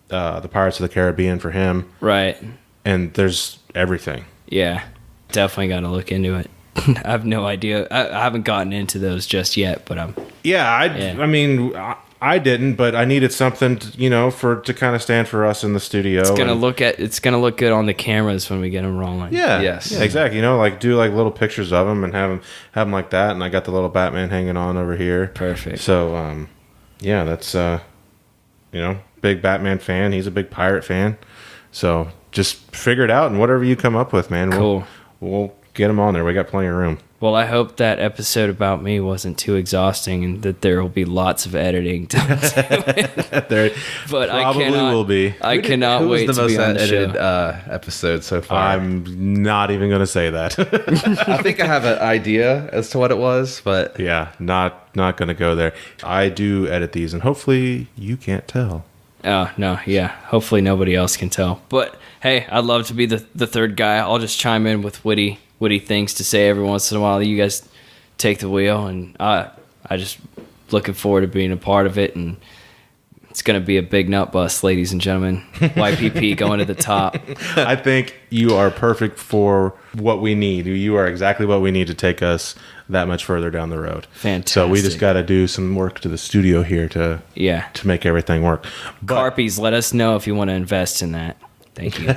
the Pirates of the Caribbean for him. Right. And there's everything. Yeah. Definitely got to look into it. I have no idea. I haven't gotten into those just yet, but I'm. Yeah, Yeah. I mean, I didn't, but I needed something, to kind of stand for us in the studio. It's gonna look good on the cameras when we get them rolling. Yeah. Yes. Yeah, exactly. Like do like little pictures of them and have them like that. And I got the little Batman hanging on over here. Perfect. So, yeah, that's big Batman fan. He's a big pirate fan. So just figure it out and whatever you come up with, man. Cool. We'll get them on there. We got plenty of room. Well, I hope that episode about me wasn't too exhausting and that there will be lots of editing. There But I probably cannot, will be. I cannot Who wait was the to most be on the edited show. episode so far? I'm not even going to say that. I think I have an idea as to what it was, but Yeah, not going to go there. I do edit these, and hopefully you can't tell. Oh, no, yeah. Hopefully nobody else can tell. But, hey, I'd love to be the third guy. I'll just chime in with witty things to say every once in a while. You guys take the wheel, and I just looking forward to being a part of it, and it's going to be a big nut bust, ladies and gentlemen. YPP going to the top. I think you are perfect for what we need. You are exactly what we need to take us that much further down the road. Fantastic. So we just got to do some work to the studio here to Yeah. make everything work. But Carpies, let us know if you want to invest in that. Thank you.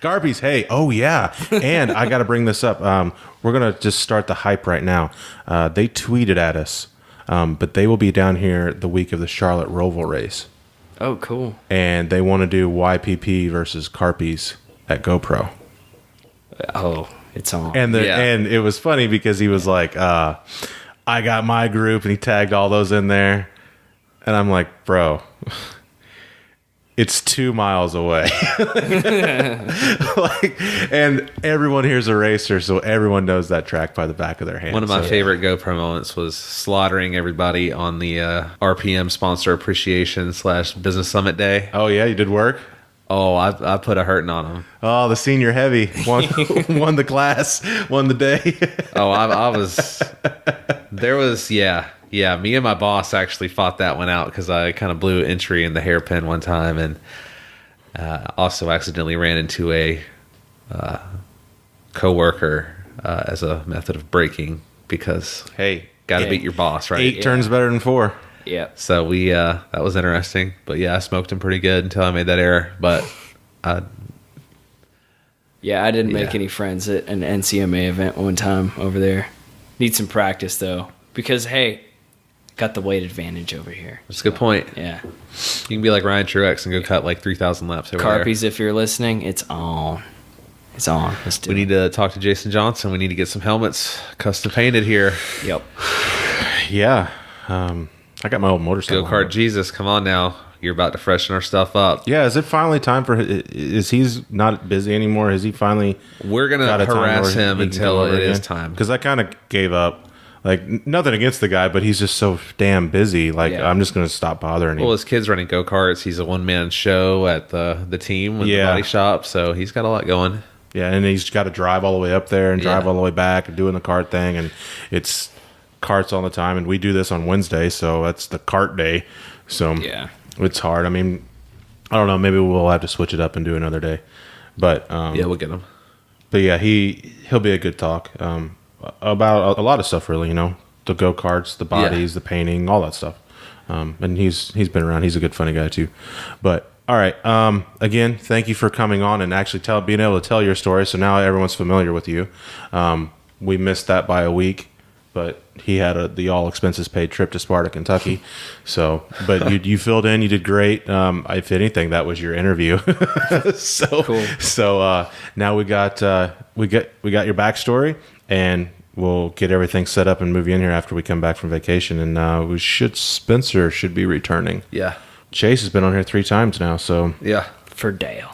Garpies, hey, oh yeah. And I got to bring this up. We're going to just start the hype right now. They tweeted at us, but they will be down here the week of the Charlotte Roval race. Oh, cool. And they want to do YPP versus Carpies at GoPro. Oh, it's on. And Yeah. and it was funny because he was like, I got my group, and he tagged all those in there. And I'm like, bro, it's 2 miles away. And everyone here's a racer, so everyone knows that track by the back of their hand. one of my So- favorite GoPro moments was slaughtering everybody on the RPM Sponsor Appreciation / Business Summit Day. Oh yeah, you did work. Oh, I put a hurting on them. Oh, the senior heavy won the class, won the day. Oh, I was. There was, yeah. Me and my boss actually fought that one out because I kind of blew entry in the hairpin one time, and also accidentally ran into a coworker as a method of braking because Hey, got to Yeah. beat your boss, right? 8 turns better than 4. Yeah. So we that was interesting, but yeah, I smoked him pretty good until I made that error. But Yeah, I didn't make Yeah. any friends at an NCMA event one time over there. Need some practice, though. Because, hey, got the weight advantage over here. that's a good point. Yeah. You can be like Ryan Truex and go cut like 3,000 laps over there. Carpies, if you're listening, it's on. It's on. Let's do We it. need to talk to Jason Johnson. We need to get some helmets custom painted here. Yep. Yeah. I got my old motorcycle. Go kart helmet. Jesus, come on now. You're about to freshen our stuff up. Yeah, is it finally time for? Is he's not busy anymore? Has he finally? We're gonna got a time harass where him he can until come over it is again? time. Because I kind of gave up. Like nothing against the guy, but he's just so damn busy. Like Yeah. I'm just gonna stop bothering him. Well, his kid's running go karts. He's a one man show at the team with Yeah. the body shop, so he's got a lot going. Yeah, and he's got to drive all the way up there and drive Yeah. all the way back and doing the cart thing, and it's carts all the time. And we do this on Wednesday, so that's the cart day. So Yeah. it's hard. I mean, I don't know. Maybe we'll have to switch it up and do another day. But Yeah, we'll get him. But yeah, he'll be a good talk about a lot of stuff, really. the go-karts, the bodies, the painting, all that stuff. And he's been around. He's a good, funny guy too. But all right. Again, thank you for coming on and actually being able to tell your story. So now everyone's familiar with you. We missed that by a week, but he had the all expenses paid trip to Sparta, Kentucky. So, but you filled in. You did great. If anything, that was your interview. So cool. So now we got your backstory, and we'll get everything set up and move you in here after we come back from vacation. And Spencer should be returning. Yeah. Chase has been on here 3 times now. So Yeah. For Dale.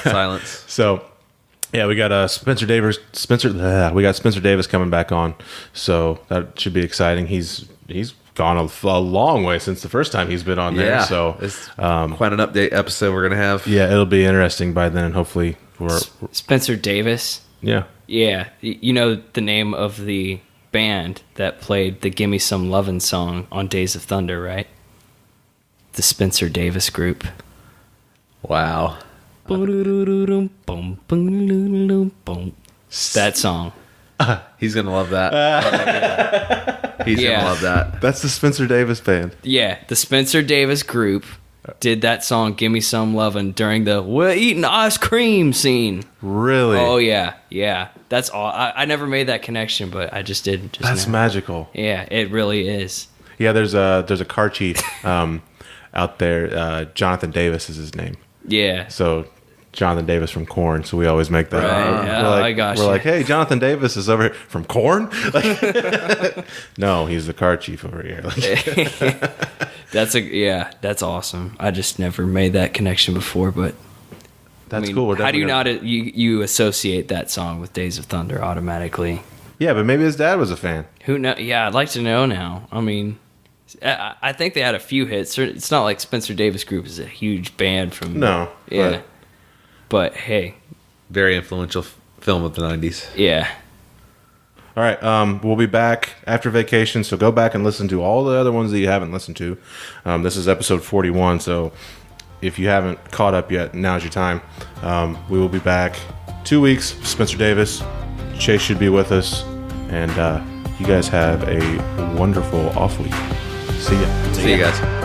Silence. So, yeah, we got Spencer Davis. We got Spencer Davis coming back on, so that should be exciting. He's gone a long way since the first time he's been on there. Yeah. So It's quite an update episode we're going to have. yeah, it'll be interesting by then. Hopefully, Spencer Davis. yeah. Yeah. You know the name of the band that played the Gimme Some Lovin' song on Days of Thunder, right? The Spencer Davis Group. Wow. That song. He's going to love that. He's going Yeah. to love that. That's the Spencer Davis band. Yeah, the Spencer Davis Group did that song "Gimme Some Lovin'" during the "We're Eating Ice Cream" scene. Really? Oh yeah. That's all. I never made that connection, but I just did. That's now. magical. Yeah, it really is. Yeah, there's a car chief out there. Jonathan Davis is his name. Yeah. So Jonathan Davis from Korn. So we always make that. Right. Yeah, I got we're you. like, hey, Jonathan Davis is over here from Korn. No, he's the car chief over here. That's awesome. I just never made that connection before, but That's cool. We're how do you definitely not you associate that song with Days of Thunder automatically? Yeah, but maybe his dad was a fan. Who know? Yeah, I'd like to know now. I mean, I think they had a few hits. It's not like Spencer Davis Group is a huge band from. No. Yeah. But hey. Very influential film of the 90s. Yeah. All right. We'll be back after vacation, so go back and listen to all the other ones that you haven't listened to. This is episode 41, so if you haven't caught up yet, now's your time. We will be back 2 weeks. Spencer Davis, Chase should be with us, and you guys have a wonderful off week. See ya. See you guys.